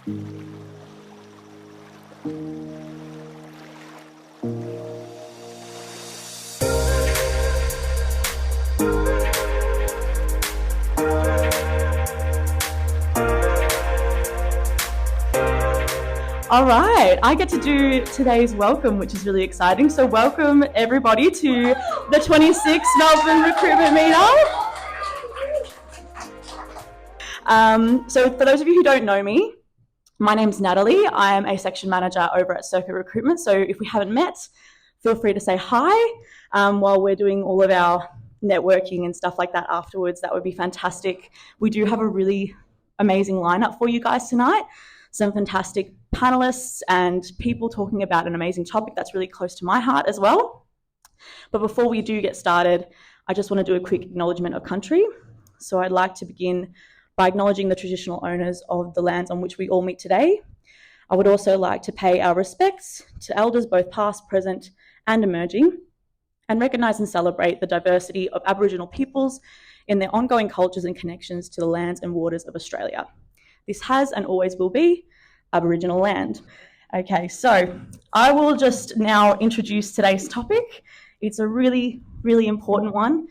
All right, I get to do today's welcome, which is really exciting. So welcome everybody to the 26th Melbourne Recruitment Meetup. So for those of you who don't know me, my name's Natalie. I am a section manager over at Circuit Recruitment. So if we haven't met, feel free to say hi while we're doing all of our networking and stuff like that afterwards. That would be fantastic. We do have a really amazing lineup for you guys tonight. Some fantastic panelists and people talking about an amazing topic that's really close to my heart as well. But before we do get started, I just want to do a quick acknowledgement of country. So I'd like to begin by acknowledging the traditional owners of the lands on which we all meet today. I would also like to pay our respects to elders both past, present and emerging, and recognise and celebrate the diversity of Aboriginal peoples in their ongoing cultures and connections to the lands and waters of Australia. This has and always will be Aboriginal land. Okay, so I will just now introduce today's topic. It's a really, really important one.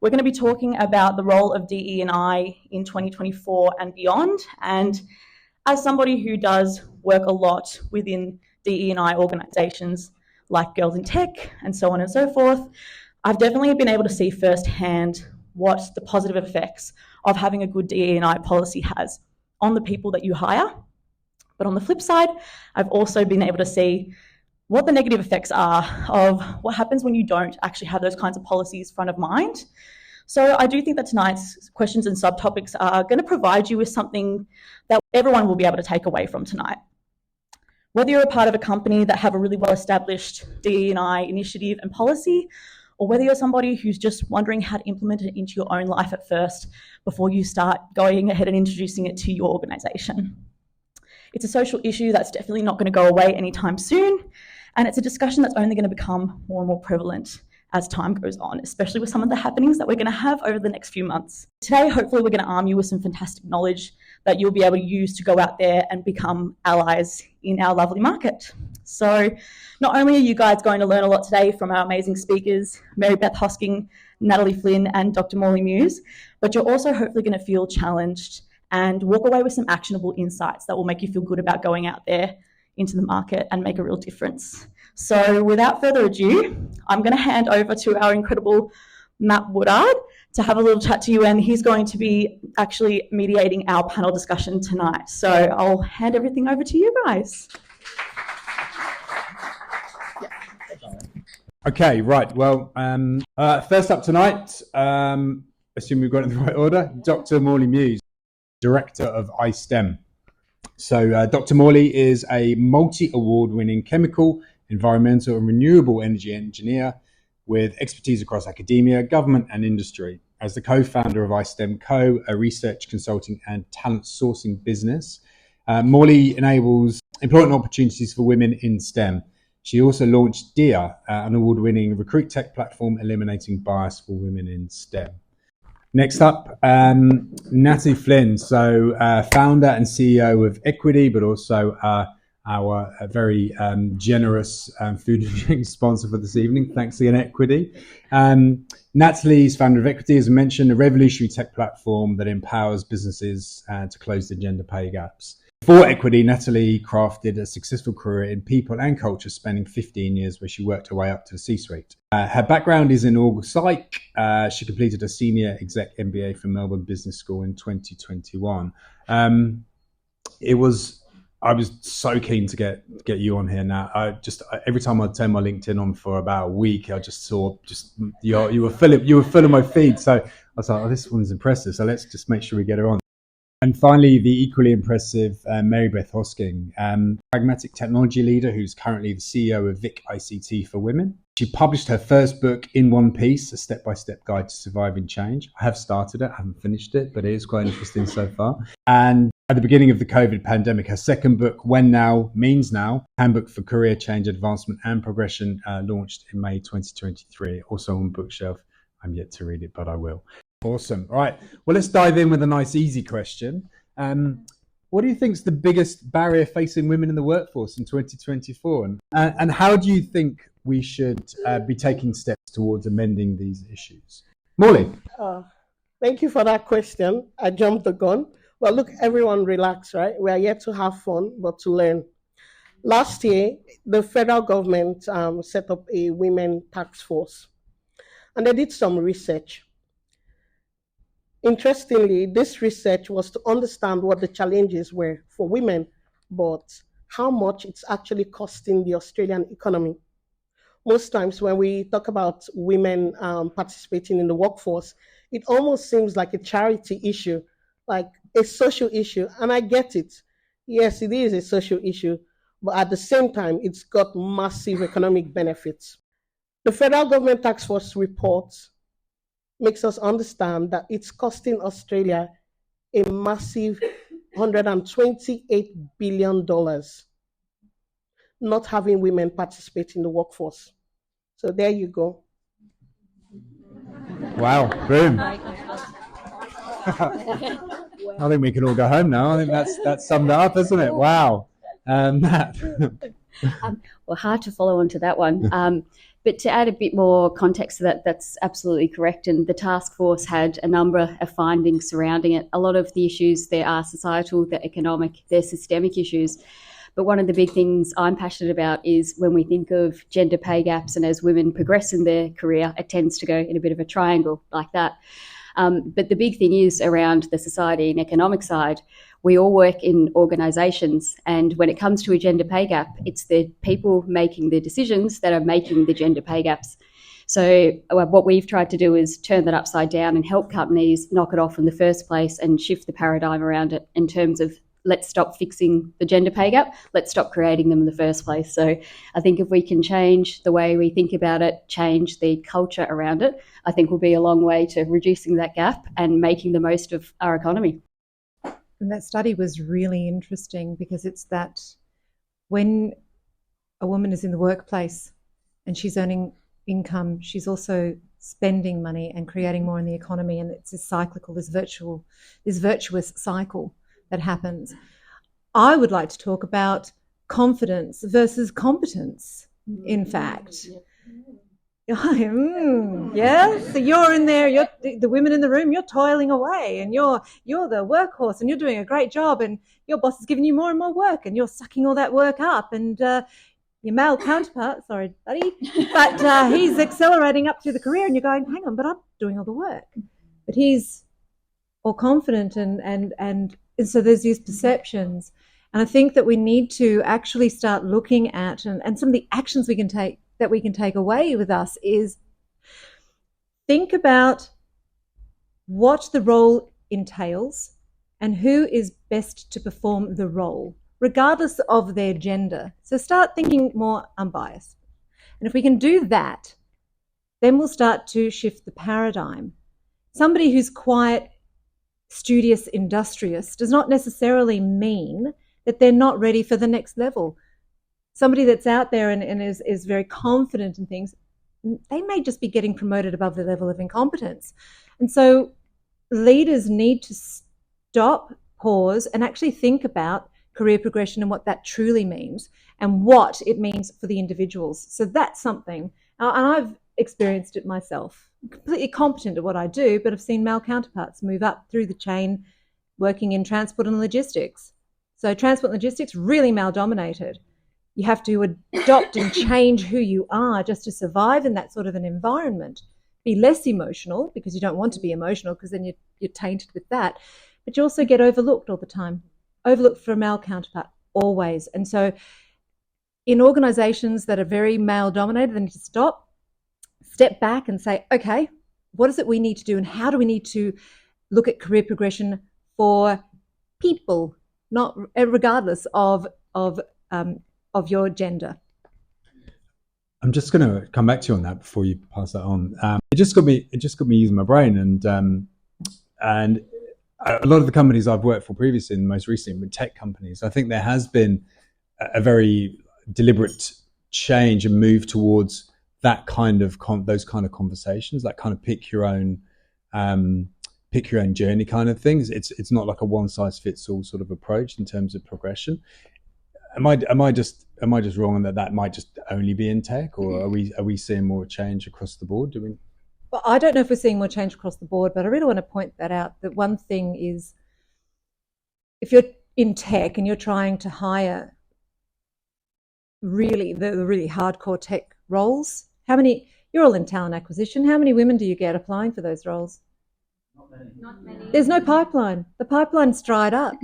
We're going to be talking about the role of DE&I in 2024 and beyond. And as somebody who does work a lot within DE&I organisations like Girls in Tech and so on and so forth, I've definitely been able to see firsthand what the positive effects of having a good DE&I policy has on the people that you hire. But on the flip side, I've also been able to see what the negative effects are of what happens when you don't actually have those kinds of policies front of mind. So I do think that tonight's questions and subtopics are going to provide you with something that everyone will be able to take away from tonight. Whether you're a part of a company that have a really well-established DE&I initiative and policy, or whether you're somebody who's just wondering how to implement it into your own life at first before you start going ahead and introducing it to your organisation. It's a social issue that's definitely not going to go away anytime soon, and it's a discussion that's only going to become more and more prevalent as time goes on, especially with some of the happenings that we're going to have over the next few months. Today, hopefully, we're going to arm you with some fantastic knowledge that you'll be able to use to go out there and become allies in our lovely market. So not only are you guys going to learn a lot today from our amazing speakers, Mary Beth Hosking, Natalie Flynn, and Dr. Morley Muse, but you're also hopefully going to feel challenged and walk away with some actionable insights that will make you feel good about going out there into the market and make a real difference. So without further ado, I'm going to hand over to our incredible Matt Woodard to have a little chat to you, and he's going to be actually mediating our panel discussion tonight. So I'll hand everything over to you guys. Okay, right. Well, first up tonight, assume we've got it in the right order, Dr. Morley Muse, Director of iSTEM. So Dr. Morley is a multi-award-winning chemical, environmental and renewable energy engineer with expertise across academia, government and industry. As the co-founder of iSTEM Co., a research consulting and talent sourcing business, Morley enables employment opportunities for women in STEM. She also launched DEA&I, an award-winning recruit tech platform eliminating bias for women in STEM. Next up, Natalie Flynn, so founder and CEO of Equity, but also our very generous food and drink sponsor for this evening. Thanks again, Equity. Natalie's founder of Equity, as I mentioned, a revolutionary tech platform that empowers businesses to close the gender pay gaps. For Equity, Natalie crafted a successful career in people and culture, spending 15 years where she worked her way up to the C-suite. Her background is in org psych. She completed a senior exec MBA from Melbourne Business School in 2021. I was so keen to get you on here now. Every time I turn my LinkedIn on for about a week, I just saw you were filling my feed. So I was like, oh, this one's impressive. So let's just make sure we get her on. And finally, the equally impressive Mary Beth Hosking, pragmatic technology leader who's currently the CEO of Vic ICT for Women. She published her first book in one piece, a step-by-step guide to surviving change. I have started it, I haven't finished it, but it is quite interesting so far. And at the beginning of the COVID pandemic, her second book, When Now Means Now, Handbook for Career Change, Advancement and Progression, launched in May 2023, also on bookshelf. I'm yet to read it, but I will. Awesome. All right. Well, let's dive in with a nice, easy question. What do you think is the biggest barrier facing women in the workforce in 2024? And how do you think we should be taking steps towards amending these issues? Morley. Thank you for that question. I jumped the gun. Well, look, everyone relax, right? We are here to have fun, but to learn. Last year, the federal government set up a women task force, and they did some research. Interestingly, this research was to understand what the challenges were for women, but how much it's actually costing the Australian economy. Most times when we talk about women participating in the workforce, it almost seems like a charity issue, like a social issue. And I get it. Yes, it is a social issue, but at the same time, it's got massive economic benefits. The federal government task force report makes us understand that it's costing Australia a massive $128 billion not having women participate in the workforce. So there you go. Wow, boom. I think we can all go home now. I think that's summed it up, isn't it? Wow. Matt. Well, hard to follow on to that one. But to add a bit more context to that, that's absolutely correct. And the task force had a number of findings surrounding it. A lot of the issues there are societal, they're economic, they're systemic issues. But one of the big things I'm passionate about is when we think of gender pay gaps, and as women progress in their career, it tends to go in a bit of a triangle like that. But the big thing is around the society and economic side. We all work in organisations, and when it comes to a gender pay gap, it's the people making the decisions that are making the gender pay gaps. So what we've tried to do is turn that upside down and help companies knock it off in the first place and shift the paradigm around it in terms of let's stop fixing the gender pay gap, let's stop creating them in the first place. So I think if we can change the way we think about it, change the culture around it, I think we'll be a long way to reducing that gap and making the most of our economy. And that study was really interesting because it's that when a woman is in the workplace and she's earning income, she's also spending money and creating more in the economy, and it's this cyclical, this virtuous cycle that happens. I would like to talk about confidence versus competence, in fact. Yeah, so you're in there, you're the women in the room, you're toiling away, and you're the workhorse, and you're doing a great job, and your boss is giving you more and more work, and you're sucking all that work up, and your male counterpart, sorry buddy, but he's accelerating up through the career, and you're going, hang on, but I'm doing all the work. But he's all confident, and so there's these perceptions. And I think that we need to actually start looking at, and some of the actions we can take away with us is think about what the role entails and who is best to perform the role, regardless of their gender. So start thinking more unbiased. And if we can do that, then we'll start to shift the paradigm. Somebody who's quiet, studious, industrious does not necessarily mean that they're not ready for the next level. Somebody that's out there and is very confident in things, they may just be getting promoted above the level of incompetence. And so leaders need to stop, pause, and actually think about career progression and what that truly means and what it means for the individuals. So that's something, and I've experienced it myself. I'm completely competent at what I do, but I've seen male counterparts move up through the chain working in transport and logistics. So transport and logistics, really male dominated. You have to adopt and change who you are just to survive in that sort of an environment. Be less emotional, because you don't want to be emotional, because then you're tainted with that. But you also get overlooked all the time. Overlooked for a male counterpart, always. And so in organisations that are very male dominated, they need to step back and say, okay, what is it we need to do, and how do we need to look at career progression for people, not regardless of your gender. I'm just going to come back to you on that before you pass that on. It just got me using my brain, and a lot of the companies I've worked for previously and most recently were tech companies. I think there has been a very deliberate change and move towards that kind of those kind of conversations, that kind of pick your own pick your own journey kind of things. It's not like a one size fits all sort of approach in terms of progression. Am I just wrong in that might just only be in tech, or are we seeing more change across the board? Well, I don't know if we're seeing more change across the board, but I really want to point that out. That one thing is, if you're in tech and you're trying to hire really the really hardcore tech roles, you're all in talent acquisition. How many women do you get applying for those roles? Not many. There's no pipeline. The pipeline's dried up.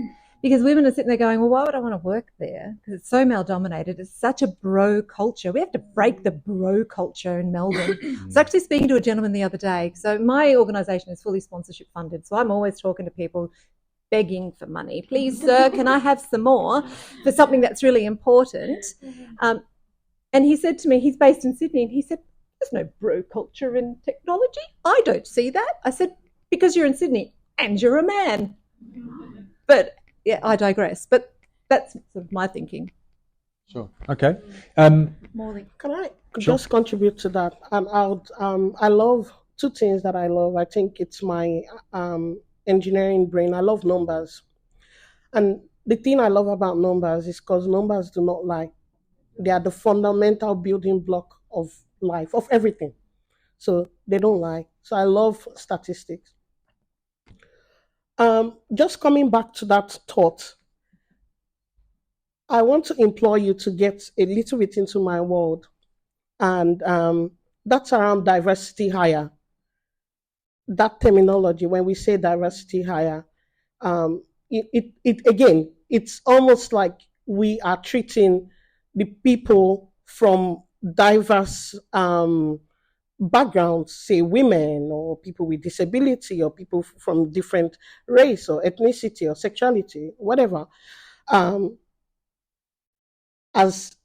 Because women are sitting there going, well, why would I want to work there? Because it's so male-dominated. It's such a bro culture. We have to break the bro culture in Melbourne. I was actually speaking to a gentleman the other day. So my organisation is fully sponsorship funded. So I'm always talking to people begging for money. Please, sir, can I have some more for something that's really important? And he said to me, he's based in Sydney, and he said, there's no bro culture in technology. I don't see that. I said, because you're in Sydney and you're a man. But yeah, I digress, but that's sort of my thinking. Sure. Okay. Morley, can I just contribute to that? I love two things that I love. I think it's my engineering brain. I love numbers. And the thing I love about numbers is because numbers do not lie. They are the fundamental building block of life, of everything. So they don't lie. So I love statistics. Just coming back to that thought, I want to implore you to get a little bit into my world, and that's around diversity hire. That terminology, when we say diversity hire, it's almost like we are treating the people from diverse backgrounds, say women or people with disability or people from different race or ethnicity or sexuality, whatever, as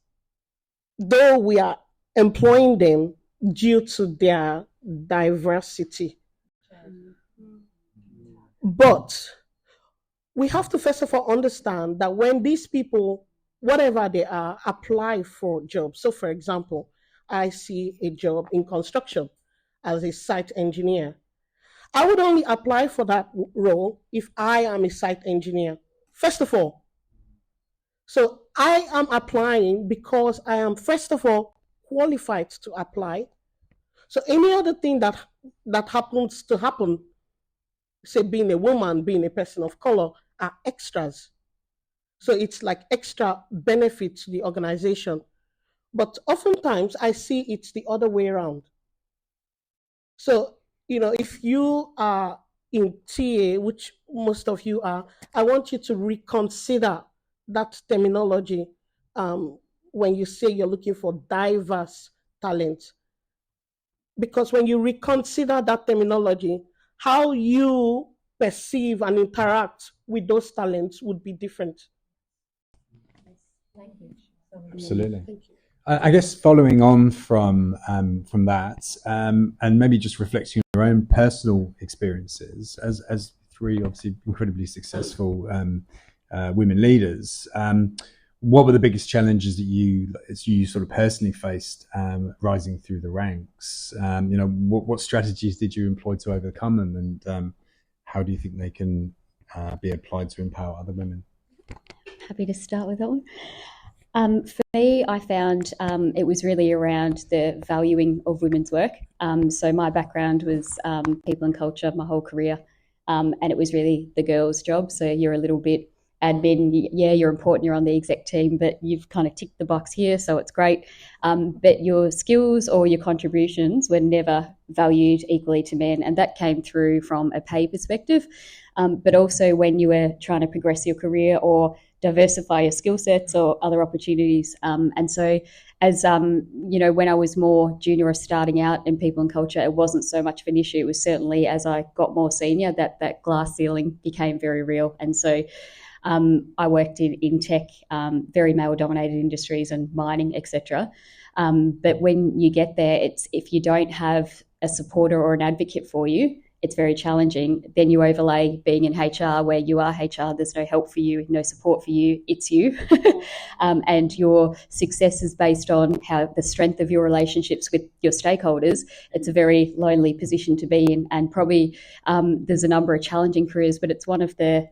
though we are employing them due to their diversity. But we have to first of all understand that when these people, whatever they are, apply for jobs. So for example, I see a job in construction as a site engineer. I would only apply for that role if I am a site engineer, first of all. So I am applying because I am, first of all, qualified to apply. So any other thing that happens to happen, say being a woman, being a person of color, are extras. So it's like extra benefit to the organization. But oftentimes I see it's the other way around. So, if you are in TA, which most of you are, I want you to reconsider that terminology when you say you're looking for diverse talent. Because when you reconsider that terminology, how you perceive and interact with those talents would be different. Absolutely. Thank you. I guess following on from that, and maybe just reflecting on your own personal experiences as three obviously incredibly successful women leaders, what were the biggest challenges that you sort of personally faced rising through the ranks? What strategies did you employ to overcome them, and how do you think they can be applied to empower other women? Happy to start with that one. For me, I found it was really around the valuing of women's work. So my background was people and culture my whole career, and it was really the girls' job. So you're a little bit admin, yeah, you're important, you're on the exec team, but you've kind of ticked the box here, so it's great. But your skills or your contributions were never valued equally to men, and that came through from a pay perspective, but also when you were trying to progress your career or diversify your skill sets or other opportunities. And so as, when I was more junior or starting out in people and culture, it wasn't so much of an issue. It was certainly as I got more senior that glass ceiling became very real. And so I worked in tech, very male-dominated industries and mining, etc. But when you get there, it's if you don't have a supporter or an advocate for you, it's very challenging. Then you overlay being in HR, where you are HR, there's no help for you, no support for you, it's you. And your success is based on how the strength of your relationships with your stakeholders. It's a very lonely position to be in, and probably there's a number of challenging careers, but it's one of the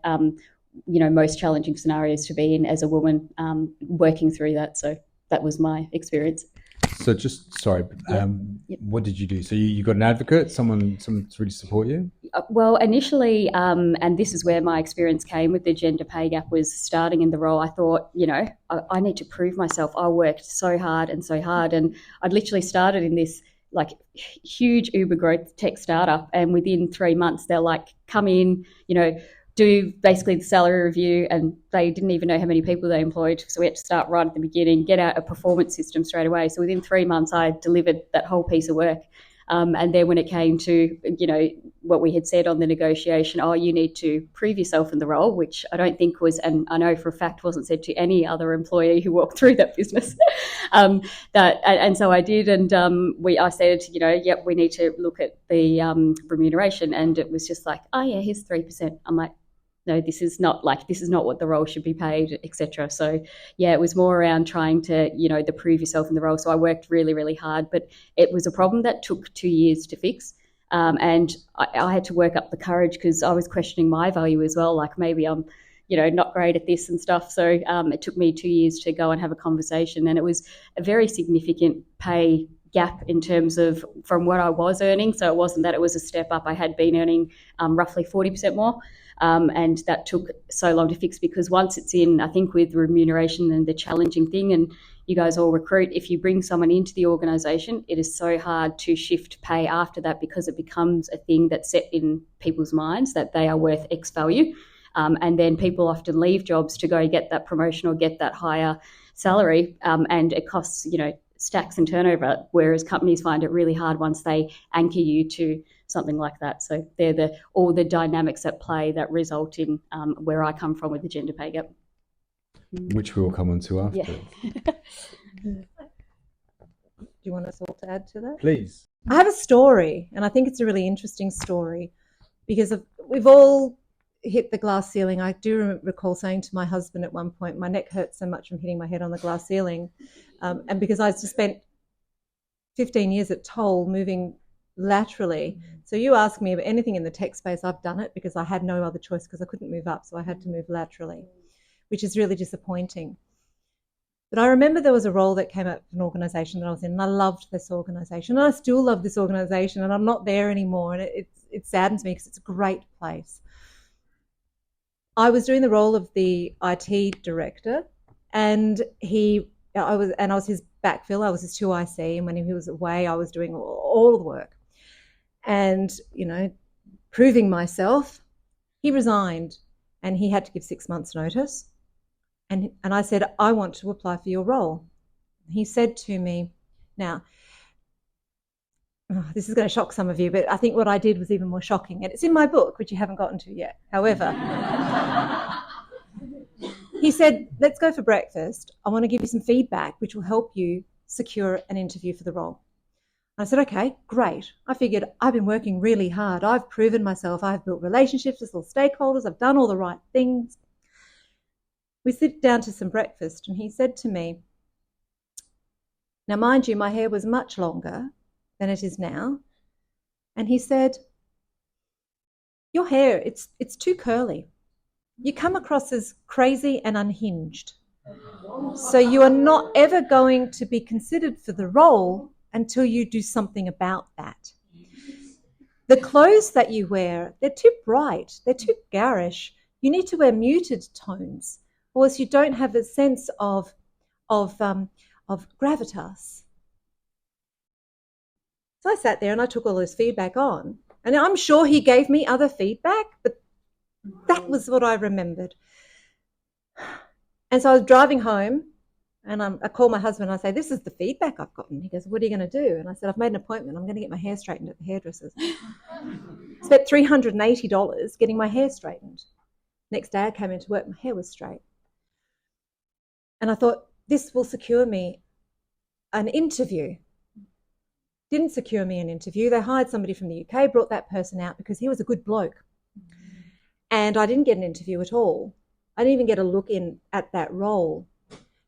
most challenging scenarios to be in as a woman, working through that. So that was my experience. So what did you do? So you got an advocate, someone to really support you? Well, initially, and this is where my experience came with the gender pay gap, was starting in the role. I thought, I need to prove myself. I worked so hard, and I'd literally started in this like huge uber growth tech startup, and within 3 months they're like, come in, do basically the salary review, and they didn't even know how many people they employed. So we had to start right at the beginning, get out a performance system straight away. So within 3 months, I delivered that whole piece of work. And then when it came to, what we had said on the negotiation, you need to prove yourself in the role, which I don't think was, and I know for a fact wasn't said to any other employee who walked through that business. And so I did, and I said, we need to look at the remuneration, and it was just like, here's 3%. I'm like, no, this is not what the role should be paid, etc. So yeah, it was more around trying to, to prove yourself in the role. So I worked really, really hard, but it was a problem that took 2 years to fix. And I had to work up the courage, because I was questioning my value as well. Like, maybe I'm, not great at this and stuff. So it took me 2 years to go and have a conversation, and it was a very significant pay gap in terms of from what I was earning. So it wasn't that it was a step up. I had been earning roughly 40% more. And that took so long to fix, because once it's in, I think with remuneration and the challenging thing, and you guys all recruit, if you bring someone into the organisation, it is so hard to shift pay after that, because it becomes a thing that's set in people's minds that they are worth X value. And then people often leave jobs to go get that promotion or get that higher salary, and it costs, stacks and turnover, whereas companies find it really hard once they anchor you to something like that. So they're all the dynamics at play that result in where I come from with the gender pay gap. Which we will come on to after. Yeah. Do you want us all to add to that? Please. I have a story, and I think it's a really interesting story, because we've all hit the glass ceiling. I do recall saying to my husband at one point, my neck hurts so much from hitting my head on the glass ceiling. And because I just spent 15 years at Toll moving laterally. So you ask me about anything in the tech space, I've done it, because I had no other choice, because I couldn't move up. So I had to move laterally, which is really disappointing. But I remember there was a role that came up in an organisation that I was in, and I loved this organisation, and I still love this organisation, and I'm not there anymore, and it saddens me, because it's a great place. I was doing the role of the IT director, and I was his backfill. I was his 2IC, and when he was away, I was doing all the work. And, proving myself, he resigned, and he had to give 6 months' notice. And I said, I want to apply for your role. He said to me, now, this is going to shock some of you, but I think what I did was even more shocking. And it's in my book, which you haven't gotten to yet. However, he said, let's go for breakfast. I want to give you some feedback, which will help you secure an interview for the role. I said, okay, great. I figured I've been working really hard. I've proven myself. I've built relationships with all stakeholders. I've done all the right things. We sit down to some breakfast, and he said to me, now, mind you, my hair was much longer than it is now. And he said, your hair, it's too curly. You come across as crazy and unhinged. So you are not ever going to be considered for the role until you do something about that. The clothes that you wear, they're too bright, they're too garish. You need to wear muted tones, or else you don't have a sense of gravitas. So I sat there and I took all this feedback on, and I'm sure he gave me other feedback, but that was what I remembered. And so I was driving home, and I call my husband and I say, this is the feedback I've gotten. He goes, what are you going to do? And I said, I've made an appointment. I'm going to get my hair straightened at the hairdresser's. Spent $380 getting my hair straightened. Next day I came into work, my hair was straight. And I thought, this will secure me an interview. didn't secure me an interview. They hired somebody from the UK, brought that person out because he was a good bloke. And I didn't get an interview at all. I didn't even get a look in at that role.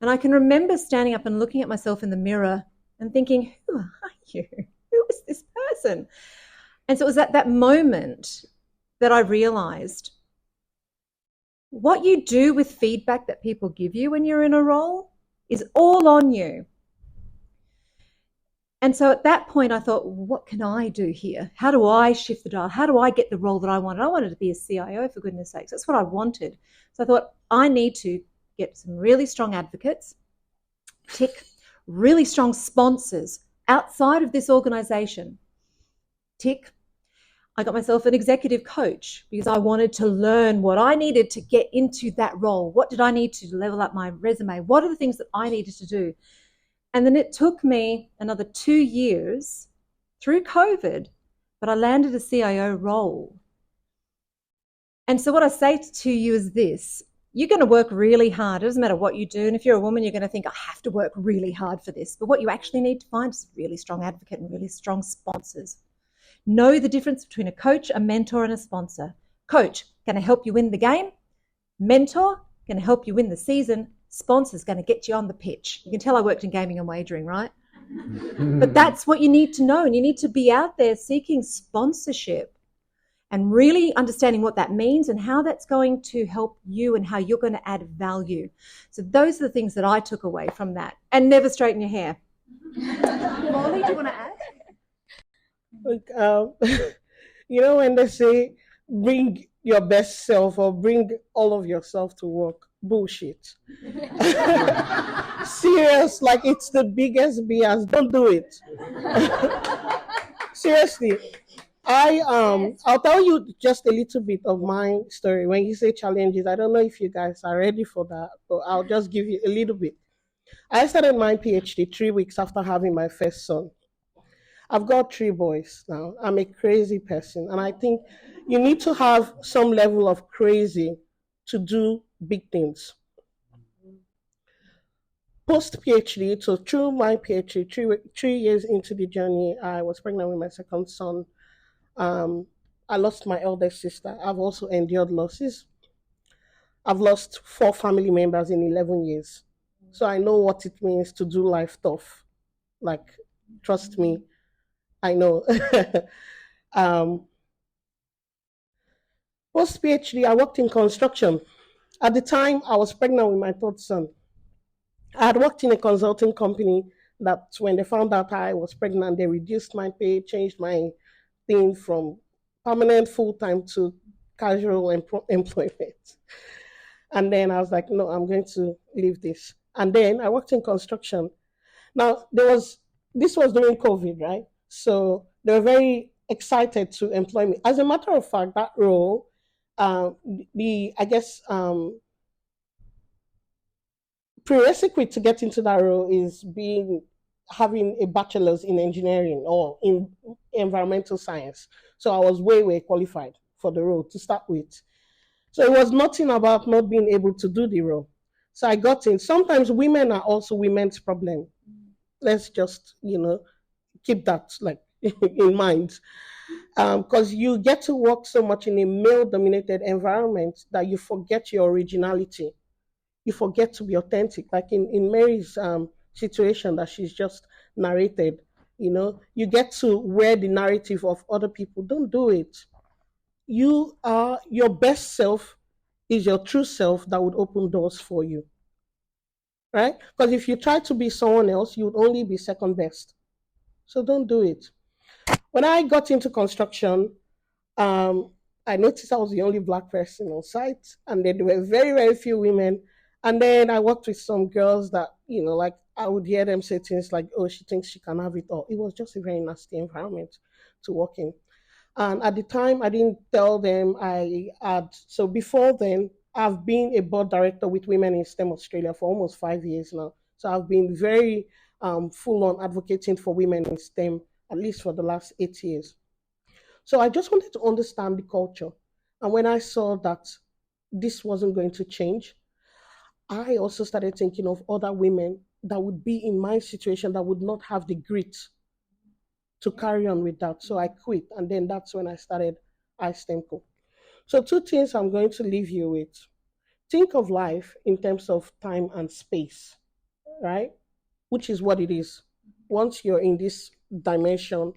And I can remember standing up and looking at myself in the mirror and thinking, who are you? Who is this person? And so it was at that moment that I realized what you do with feedback that people give you when you're in a role is all on you. And so at that point, I thought, what can I do here? How do I shift the dial? How do I get the role that I wanted? I wanted to be a CIO, for goodness sakes. That's what I wanted. So I thought, I need to get some really strong advocates, tick, really strong sponsors outside of this organization, tick. I got myself an executive coach because I wanted to learn what I needed to get into that role. What did I need to level up my resume? What are the things that I needed to do? And then it took me another 2 years through COVID, but I landed a CIO role. And so what I say to you is this: you're going to work really hard. It doesn't matter what you do. And if you're a woman, you're going to think, I have to work really hard for this. But what you actually need to find is a really strong advocate and really strong sponsors. Know the difference between a coach, a mentor, and a sponsor. Coach, going to help you win the game. Mentor, going to help you win the season. Sponsor's going to get you on the pitch. You can tell I worked in gaming and wagering, right? But that's what you need to know. And you need to be out there seeking sponsorship and really understanding what that means and how that's going to help you and how you're going to add value. So those are the things that I took away from that. And never straighten your hair. Morley, do you want to add? Look, you know, when they say bring your best self or bring all of yourself to work, bullshit. Serious, like it's the biggest BS. Don't do it. Seriously. I'll tell you just a little bit of my story. When you say challenges, I don't know if you guys are ready for that, but I'll just give you a little bit. I started my PhD 3 weeks after having my first son. I've got 3 boys now. I'm a crazy person. And I think you need to have some level of crazy to do big things. Post PhD, so through my PhD, 3 years into the journey, I was pregnant with my second son. I lost my eldest sister. I've also endured losses. I've lost 4 family members in 11 years. So I know what it means to do life tough. Like, trust me, I know. Post PhD, I worked in construction. At the time, I was pregnant with my 3rd son. I had worked in a consulting company that when they found out I was pregnant, they reduced my pay, changed my thing from permanent full-time to casual employment. And then I was like, no, I'm going to leave this. And then I worked in construction. Now, this was during COVID, right? So they were very excited to employ me. As a matter of fact, that role, prerequisite to get into that role is having a bachelor's in engineering or in environmental science. So I was way qualified for the role to start with. So it was nothing about not being able to do the role. So I got in. Sometimes women are also women's problem. Let's just, keep that like in mind. Because you get to work so much in a male-dominated environment that you forget your originality. You forget to be authentic. Like in Mary's situation that she's just narrated, you get to wear the narrative of other people. Don't do it. You are your best self is your true self that would open doors for you. Right? Because if you try to be someone else, you would only be second best. So don't do it. When I got into construction, I noticed I was the only Black person on site, and then there were very few women. And then I worked with some girls that, like I would hear them say things like, oh, she thinks she can have it all. It was just a very nasty environment to work in. And at the time, I didn't tell them so before then, I've been a board director with Women in STEM Australia for almost 5 years now. So I've been very full on advocating for women in STEM, at least for the last 8 years. So I just wanted to understand the culture. And when I saw that this wasn't going to change, I also started thinking of other women that would be in my situation that would not have the grit to carry on with that. So I quit, and then that's when I started iSTEM. So two things I'm going to leave you with. Think of life in terms of time and space, right? Which is what it is. Once you're in this dimension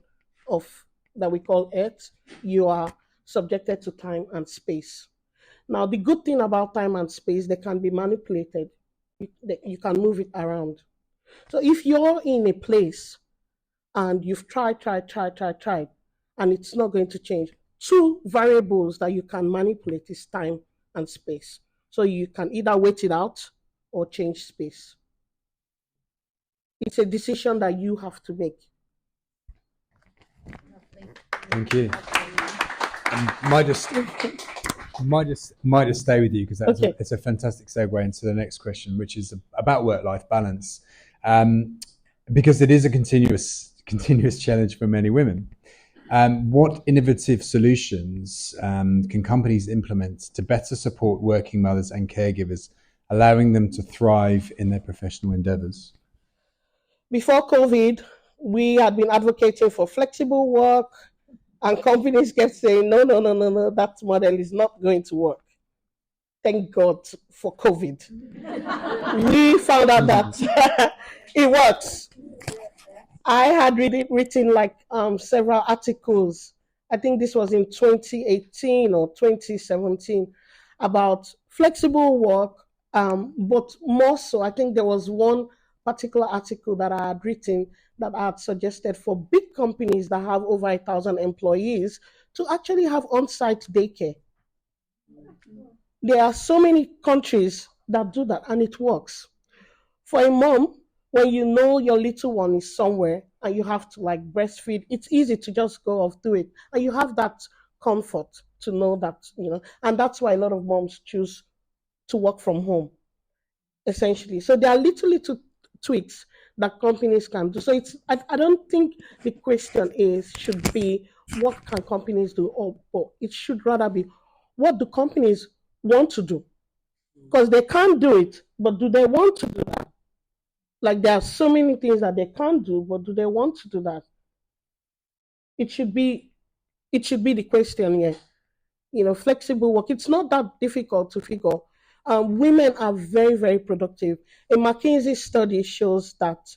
of that we call Earth, you are subjected to time and space. Now, the good thing about time and space, they can be manipulated. You can move it around. So if you're in a place and you've tried, and it's not going to change, two variables that you can manipulate is time and space. So you can either wait it out or change space. It's a decision that you have to make. Thank you. Might just stay with you because it's a fantastic segue into the next question, which is about work-life balance, because it is a continuous challenge for many women. What innovative solutions can companies implement to better support working mothers and caregivers, allowing them to thrive in their professional endeavors? Before COVID, we had been advocating for flexible work, and companies kept saying, no, that model is not going to work. Thank God for COVID. We found out that it works. I had written like several articles. I think this was in 2018 or 2017 about flexible work, but more so, I think there was one particular article that I had written that I had suggested for big companies that have over 1,000 employees to actually have on-site daycare. There are so many countries that do that, and it works. For a mom, when you know your little one is somewhere and you have to like breastfeed, it's easy to just go off, do it. And you have that comfort to know that, and that's why a lot of moms choose to work from home, essentially. So there are little tweaks that companies can do. So I don't think the question should be what can companies do, or it should rather be what do companies want to do? Because they can't do it, but do they want to do that? Like there are so many things that they can't do, but do they want to do that? It should be the question here. Flexible work. It's not that difficult to figure. Women are very, very productive. A McKinsey study shows that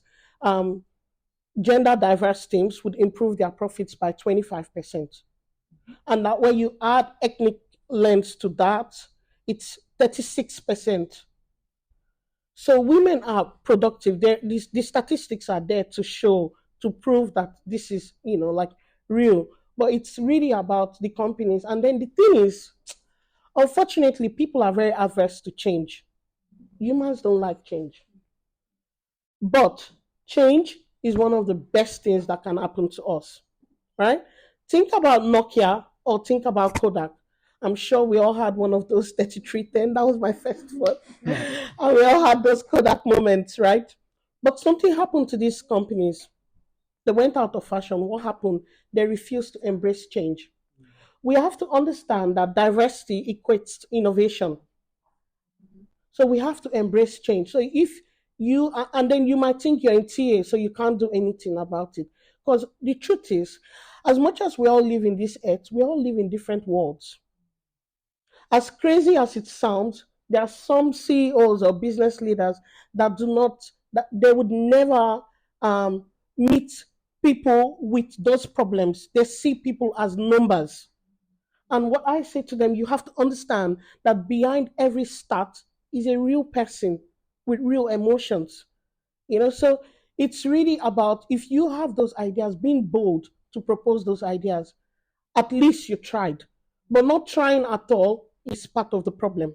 gender diverse teams would improve their profits by 25%. And that when you add ethnic lens to that, it's 36%. So women are productive. The statistics are there to prove that this is, real. But it's really about the companies. And then the thing is, unfortunately, people are very averse to change. Humans don't like change. But change is one of the best things that can happen to us, right? Think about Nokia or think about Kodak. I'm sure we all had one of those 3310. That was my first one. And we all had those Kodak moments, right? But something happened to these companies. They went out of fashion. What happened? They refused to embrace change. We have to understand that diversity equates to innovation. So we have to embrace change. So and then you might think you're in TA, so you can't do anything about it. Because the truth is, as much as we all live in this earth, we all live in different worlds. As crazy as it sounds, there are some CEOs or business leaders that they would never meet people with those problems. They see people as numbers. And what I say to them, you have to understand that behind every start is a real person with real emotions. So it's really about, if you have those ideas, being bold to propose those ideas. At least you tried. But not trying at all is part of the problem.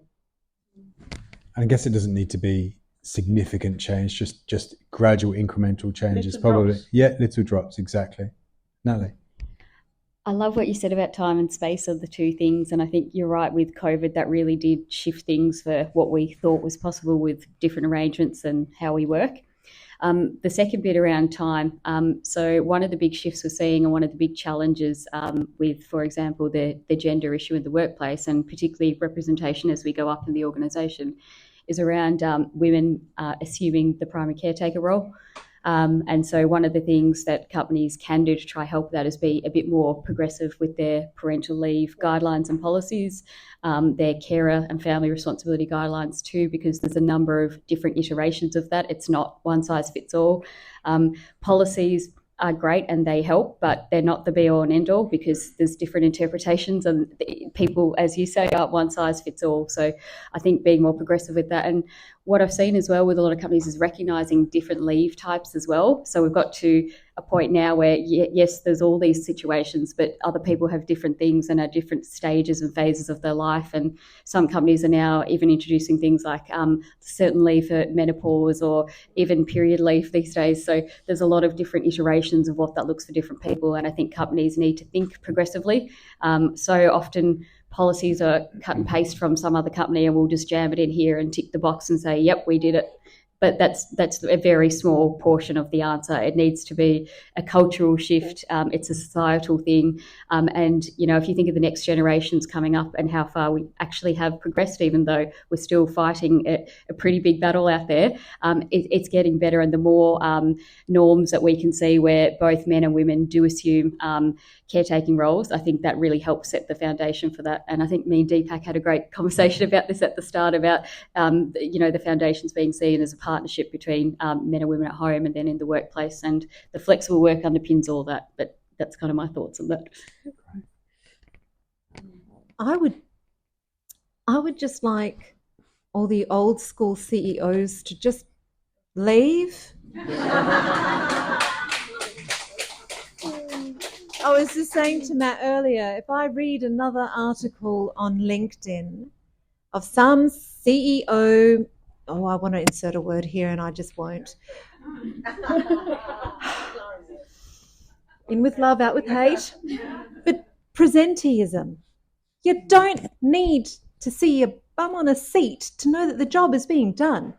I guess it doesn't need to be significant change, just gradual incremental changes. Little drops, exactly. Natalie? I love what you said about time and space are the two things, and I think you're right with COVID, that really did shift things for what we thought was possible with different arrangements and how we work. The second bit around time, so one of the big shifts we're seeing and one of the big challenges with, for example, the gender issue in the workplace, and particularly representation as we go up in the organisation, is around women assuming the primary caretaker role. And so one of the things that companies can do to try help that is be a bit more progressive with their parental leave guidelines and policies, their carer and family responsibility guidelines too, because there's a number of different iterations of that. It's not one size fits all. Policies are great and they help, but they're not the be all and end all, because there's different interpretations and people, as you say, aren't one size fits all. So I think being more progressive with that. And what I've seen as well with a lot of companies is recognising different leave types as well. So we've got to a point now where, yes, there's all these situations, but other people have different things and are different stages and phases of their life. And some companies are now even introducing things like certain leave for menopause or even period leave these days. So there's a lot of different iterations of what that looks for different people. And I think companies need to think progressively. So often policies are cut and paste from some other company and we'll just jam it in here and tick the box and say, yep, we did it. But that's a very small portion of the answer. It needs to be a cultural shift. It's a societal thing. And, you know, if you think of the next generations coming up and how far we actually have progressed, even though we're still fighting a pretty big battle out there, it's getting better. And the more norms that we can see where both men and women do assume caretaking roles, I think that really helps set the foundation for that. And I think me and Deepak had a great conversation about this at the start about, you know, the foundations being seen as a partnership between men and women at home and then in the workplace, and the flexible work underpins all that. But that's kind of my thoughts on that. I would just like all the old school CEOs to just leave. I was just saying to Matt earlier, if I read another article on LinkedIn of some CEO, oh, I want to insert a word here and I just won't. In with love, out with hate. But presenteeism. You don't need to see your bum on a seat to know that the job is being done.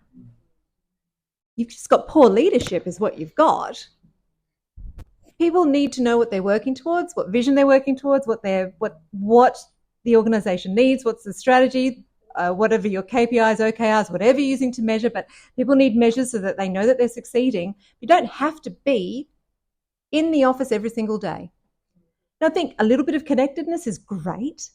You've just got poor leadership is what you've got. People need to know what they're working towards, what vision they're working towards, what the organisation needs, what's the strategy, whatever your KPIs, OKRs, whatever you're using to measure. But people need measures so that they know that they're succeeding. You don't have to be in the office every single day. And I think a little bit of connectedness is great.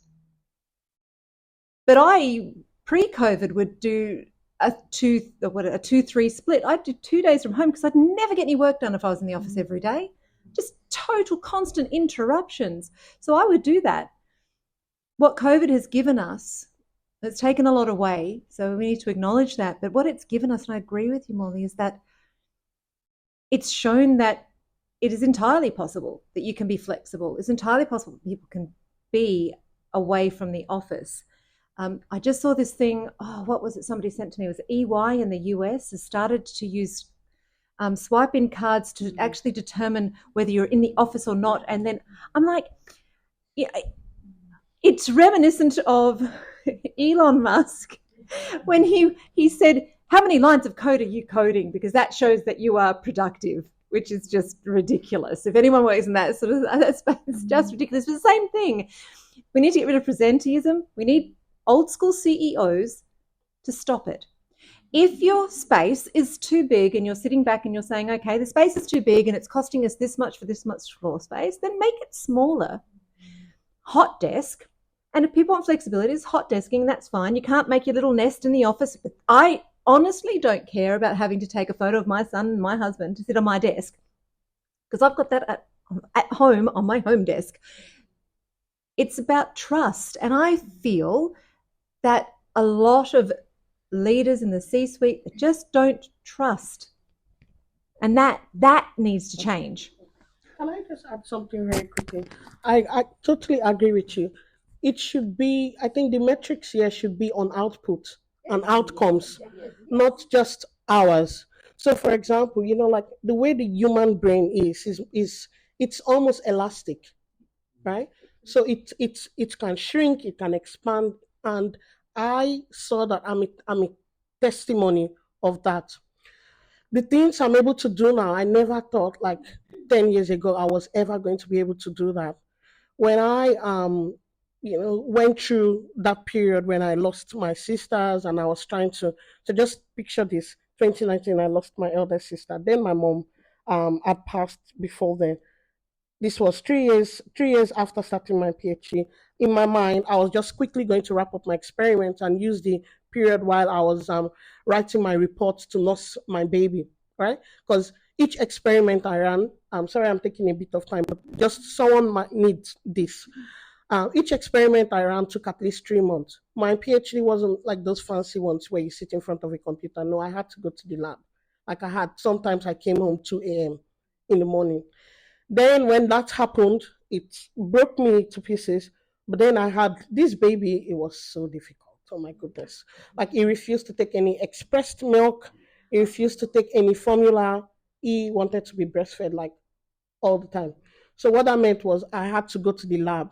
But I, pre-COVID, would do a 2-3 split. I'd do 2 days from home because I'd never get any work done if I was in the office every day. Just total constant interruptions. So I would do that. What COVID has given us, it's taken a lot away, so we need to acknowledge that. But what it's given us, and I agree with you, Morley, is that it's shown that it is entirely possible that you can be flexible. It's entirely possible that people can be away from the office. I just saw this thing, what was it somebody sent to me? It was EY in the US has started to use swipe-in cards to actually determine whether you're in the office or not. And then I'm like, yeah, it's reminiscent of Elon Musk when he said, how many lines of code are you coding? Because that shows that you are productive, which is just ridiculous. If anyone works in that sort of space, it's just ridiculous. It's the same thing. We need to get rid of presenteeism. We need old school CEOs to stop it. If your space is too big and you're sitting back and you're saying, okay, the space is too big and it's costing us this much for this much floor space, then make it smaller. Hot desk. And if people want flexibility, it's hot desking, that's fine. You can't make your little nest in the office. But I honestly don't care about having to take a photo of my son and my husband to sit on my desk because I've got that at home on my home desk. It's about trust. And I feel that a lot of leaders in the C-suite just don't trust. And that needs to change. Can I just add something very quickly? I totally agree with you. It should be, I think the metrics here should be on output and outcomes, not just hours. So for example, you know, like the way the human brain is it's almost elastic, right? So it can shrink, it can expand, and I saw that I'm a testimony of that. The things I'm able to do now, I never thought like 10 years ago I was ever going to be able to do that. When I went through that period when I lost my sisters and I was trying to just picture this, 2019, I lost my elder sister. Then my mom had passed before then. This was 3 years after starting my PhD. In my mind, I was just quickly going to wrap up my experiment and use the period while I was writing my report to nurse my baby, right? Because each experiment I ran, I'm sorry I'm taking a bit of time, but just someone might need this. Each experiment I ran took at least 3 months. My PhD wasn't like those fancy ones where you sit in front of a computer. No, I had to go to the lab. Sometimes I came home 2 a.m. in the morning. Then when that happened, it broke me to pieces. But then I had this baby. It was so difficult. Oh my goodness. Like he refused to take any expressed milk. He refused to take any formula. He wanted to be breastfed like all the time. So what that meant was I had to go to the lab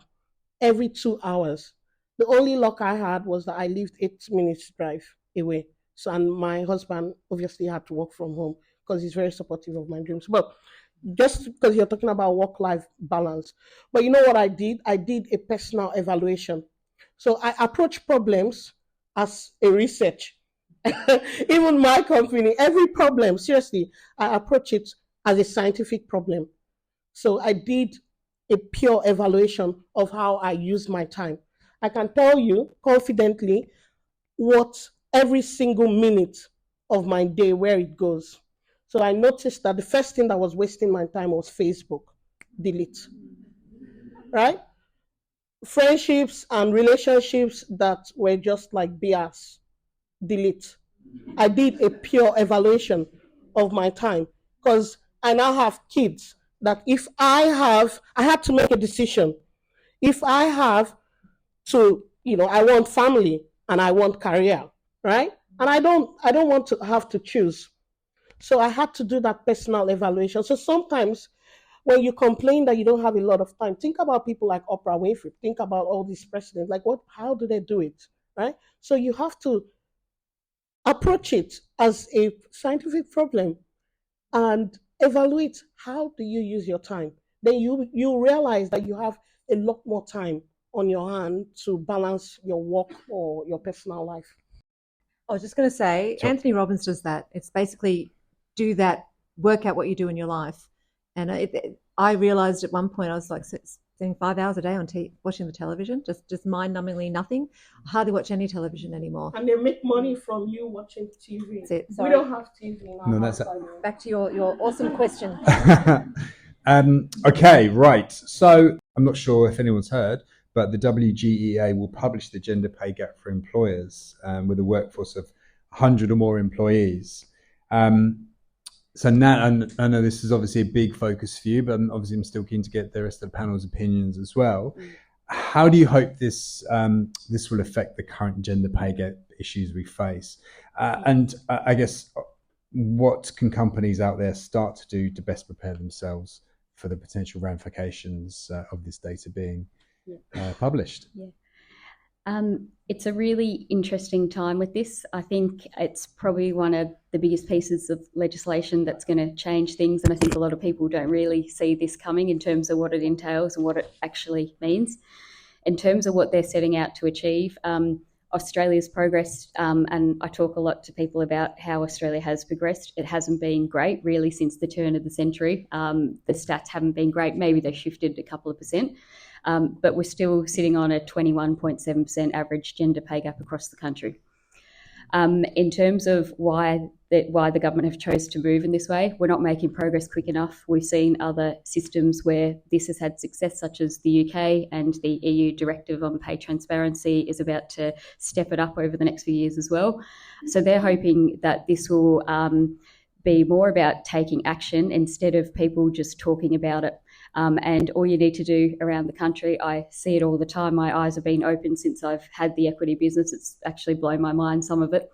every 2 hours. The only luck I had was that I lived 8 minutes drive away. So, and my husband obviously had to work from home because he's very supportive of my dreams. But just because you're talking about work-life balance. But you know what I did? I did a personal evaluation. So I approach problems as a research. Even my company, every problem, seriously, I approach it as a scientific problem. So I did a pure evaluation of how I use my time. I can tell you confidently what every single minute of my day, where it goes. So I noticed that the first thing that was wasting my time was Facebook. Delete. Right? Friendships and relationships that were just like BS. Delete. I did a pure evaluation of my time because I now have kids that if I had to make a decision. If I have to, I want family and I want career, right? And I don't want to have to choose. So I had to do that personal evaluation. So sometimes when you complain that you don't have a lot of time, think about people like Oprah Winfrey. Think about all these presidents. Like how do they do it, right? So you have to approach it as a scientific problem and evaluate how do you use your time. Then you realize that you have a lot more time on your hand to balance your work or your personal life. I was just going to say, Sure. Anthony Robbins does that. It's basically do that, work out what you do in your life. And I realized at one point I was like spending 5 hours a day on watching the television, just mind-numbingly nothing. I hardly watch any television anymore. And they make money from you watching TV. That's it. We Sorry. don't have TV in our No, that's house. Back to your awesome question. Okay, right. So I'm not sure if anyone's heard, but the WGEA will publish the gender pay gap for employers with a workforce of 100 or more employees. So Nat, I know this is obviously a big focus for you, but obviously I'm still keen to get the rest of the panel's opinions as well. How do you hope this will affect the current gender pay gap issues we face? And I guess what can companies out there start to do to best prepare themselves for the potential ramifications of this data being published? Yeah. It's a really interesting time with this. I think it's probably one of the biggest pieces of legislation that's going to change things, and I think a lot of people don't really see this coming in terms of what it entails and what it actually means. In terms of what they're setting out to achieve, Australia's progressed, and I talk a lot to people about how Australia has progressed. It hasn't been great really since the turn of the century. The stats haven't been great. Maybe they shifted a couple of percent. But we're still sitting on a 21.7% average gender pay gap across the country. In terms of why the government have chose to move in this way, we're not making progress quick enough. We've seen other systems where this has had success, such as the UK, and the EU directive on pay transparency is about to step it up over the next few years as well. So they're hoping that this will be more about taking action instead of people just talking about it. And all you need to do around the country, I see it all the time. My eyes have been open since I've had the equity business. It's actually blown my mind, some of it.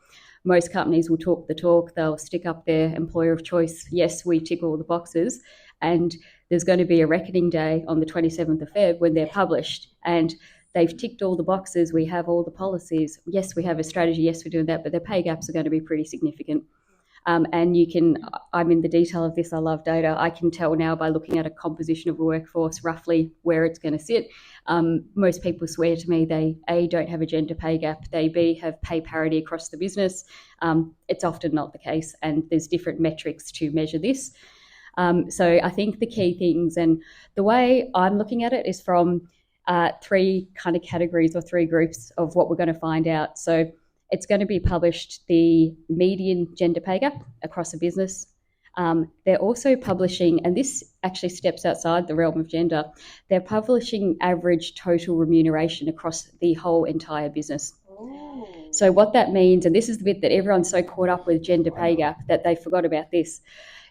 Most companies will talk the talk. They'll stick up their employer of choice. Yes, we tick all the boxes. And there's going to be a reckoning day on the 27th of Feb when they're published. And they've ticked all the boxes. We have all the policies. Yes, we have a strategy. Yes, we're doing that. But their pay gaps are going to be pretty significant. And I'm in the detail of this, I love data. I can tell now by looking at a composition of a workforce roughly where it's going to sit. Most people swear to me they A, don't have a gender pay gap, they B, have pay parity across the business. It's often not the case, and there's different metrics to measure this. So I think the key things, and the way I'm looking at it, is from three kind of categories or three groups of what we're going to find out. So it's going to be published the median gender pay gap across a business. They're also publishing, and this actually steps outside the realm of gender, they're publishing average total remuneration across the whole entire business. So what that means, and this is the bit that everyone's so caught up with gender pay gap that they forgot about this.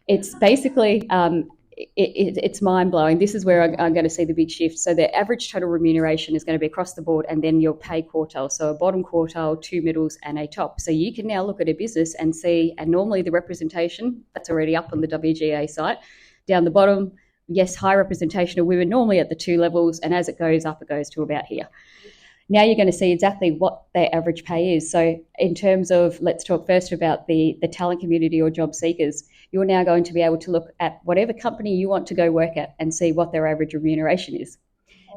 It's basically, it's mind-blowing. This is where I'm going to see the big shift. So the average total remuneration is going to be across the board, and then your pay quartile. So a bottom quartile, two middles, and a top. So you can now look at a business and see, and normally the representation, that's already up on the WGA site. Down the bottom, yes, high representation of women, normally at the two levels, and as it goes up, it goes to about here. Now you're going to see exactly what their average pay is. So in terms of, let's talk first about the talent community or job seekers, you're now going to be able to look at whatever company you want to go work at and see what their average remuneration is.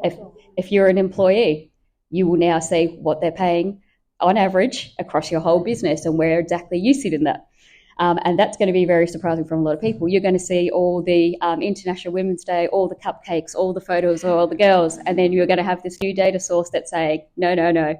If you're an employee, you will now see what they're paying on average across your whole business and where exactly you sit in that. And that's going to be very surprising from a lot of people. You're going to see all the International Women's Day, all the cupcakes, all the photos of all the girls, and then you're going to have this new data source that's saying, no.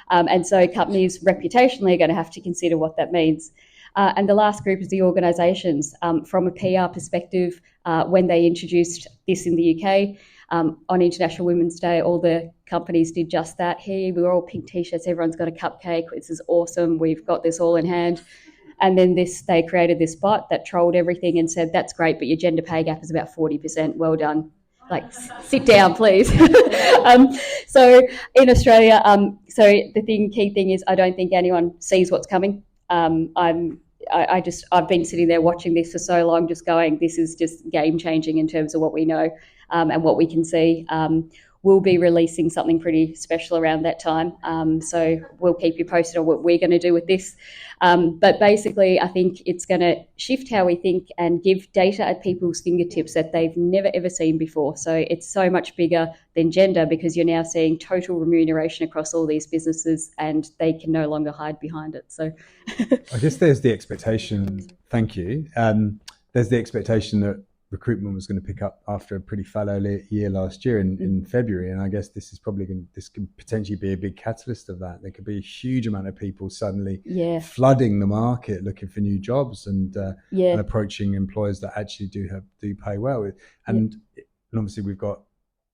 And so companies reputationally are going to have to consider what that means. And the last group is the organisations. From a PR perspective, when they introduced this in the UK, on International Women's Day, all the companies did just that. Here, we were all pink T-shirts, everyone's got a cupcake, this is awesome, we've got this all in hand. And then they created this bot that trolled everything and said, that's great, but your gender pay gap is about 40%. Well done. Like, sit down, please. So in Australia, so the key thing is I don't think anyone sees what's coming. I've been sitting there watching this for so long, just going, this is just game changing in terms of what we know and what we can see. We'll be releasing something pretty special around that time. So we'll keep you posted on what we're going to do with this. But basically, I think it's going to shift how we think and give data at people's fingertips that they've never, ever seen before. So it's so much bigger than gender because you're now seeing total remuneration across all these businesses and they can no longer hide behind it. So I guess there's the expectation, thank you. There's the expectation that recruitment was going to pick up after a pretty fallow year last year in February, and I guess this could potentially be a big catalyst of that. There could be a huge amount of people suddenly flooding the market looking for new jobs and approaching employers that actually do pay well. And obviously we've got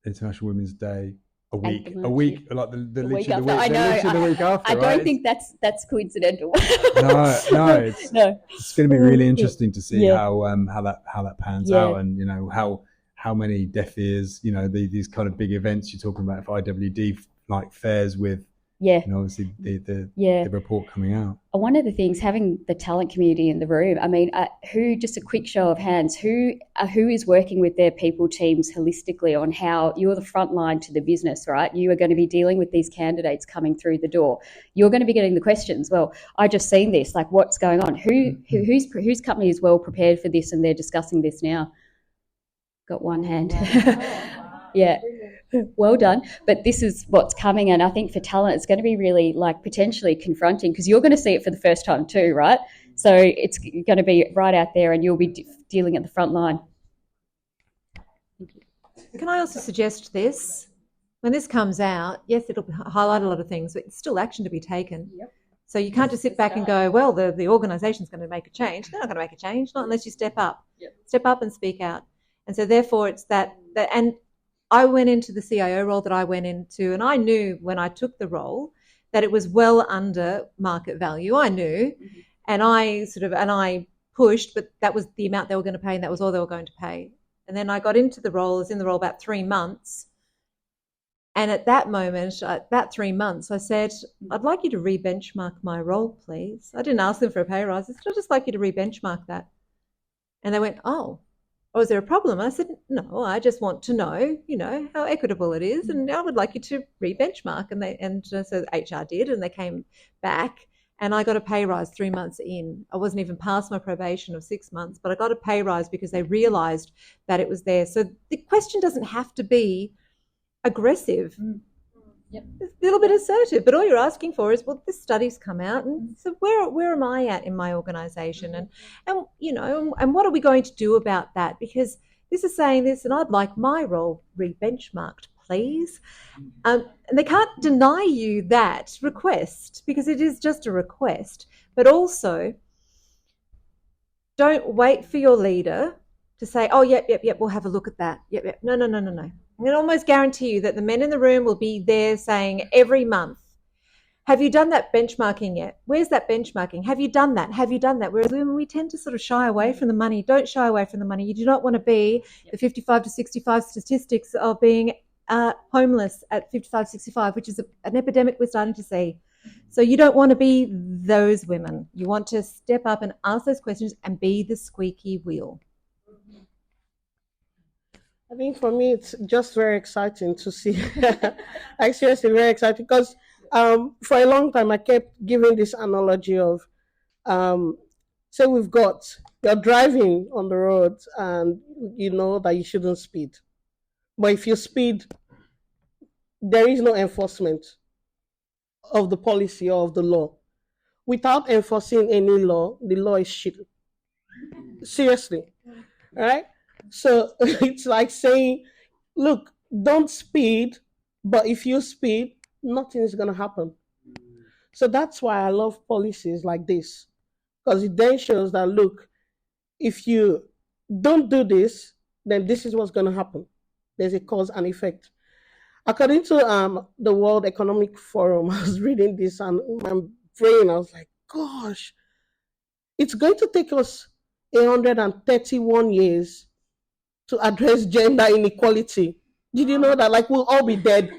International Women's Day a week, like the week after. I know. The week after, I don't think that's coincidental. No, it's going to be really interesting to see how that pans out, and how many deaf ears, these kind of big events you're talking about, if IWD like fairs with. Obviously the report coming out. One of the things, having the talent community in the room, I mean, just a quick show of hands, who is working with their people teams holistically on how you're the front line to the business, right? You are going to be dealing with these candidates coming through the door. You're going to be getting the questions. Well, I just seen this, like what's going on? Whose company is well prepared for this and they're discussing this now? Got one hand. Yeah. Well done. But this is what's coming. And I think for talent, it's going to be really potentially confronting because you're going to see it for the first time too, right? So it's going to be right out there and you'll be dealing at the front line. Can I also suggest this? When this comes out, yes, it'll highlight a lot of things, but it's still action to be taken. Yep. So you can't just sit back and go, well, the organisation's going to make a change. They're not going to make a change, not unless you step up. Yep. Step up and speak out. And so therefore it's that and I went into the CIO role that I went into, and I knew when I took the role that it was well under market value. I knew, and I pushed, but that was the amount they were going to pay, and that was all they were going to pay. And then I got into the role, I was in the role about 3 months. And at that moment, about 3 months, I said, I'd like you to re-benchmark my role, please. I didn't ask them for a pay rise. I said, I'd just like you to re-benchmark that. And they went, oh, is there a problem? I said, no, I just want to know, how equitable it is, and I would like you to re-benchmark. And so HR did, and they came back, and I got a pay rise 3 months in. I wasn't even past my probation of 6 months, but I got a pay rise because they realised that it was there. So the question doesn't have to be aggressive. a little bit assertive, but all you're asking for is, well, this study's come out, and so where am I at in my organisation, and what are we going to do about that? Because this is saying this, and I'd like my role re-benchmarked, please. And they can't deny you that request because it is just a request, but also don't wait for your leader to say, oh, yep, we'll have a look at that. Yep. No. I can almost guarantee you that the men in the room will be there saying every month, have you done that benchmarking yet? Where's that benchmarking? Have you done that? Have you done that? Whereas women, we tend to sort of shy away from the money. Don't shy away from the money. You do not want to be the 55 to 65 statistics of being homeless at 55, 65, which is an epidemic we're starting to see. So you don't want to be those women. You want to step up and ask those questions and be the squeaky wheel. I think for me, it's just very exciting to see. Like seriously, very exciting because for a long time I kept giving this analogy of, say you're driving on the road and you know that you shouldn't speed, but if you speed, there is no enforcement of the policy or of the law. Without enforcing any law, the law is shit. Seriously, right? So it's like saying, look, don't speed, but if you speed, nothing is going to happen. So that's why I love policies like this, because it then shows that, look, if you don't do this, then this is what's going to happen. There's a cause and effect. According to the World Economic Forum, I was reading this and my brain, I was like, gosh, it's going to take us 131 years to address gender inequality. Did you know that? Like, we'll all be dead.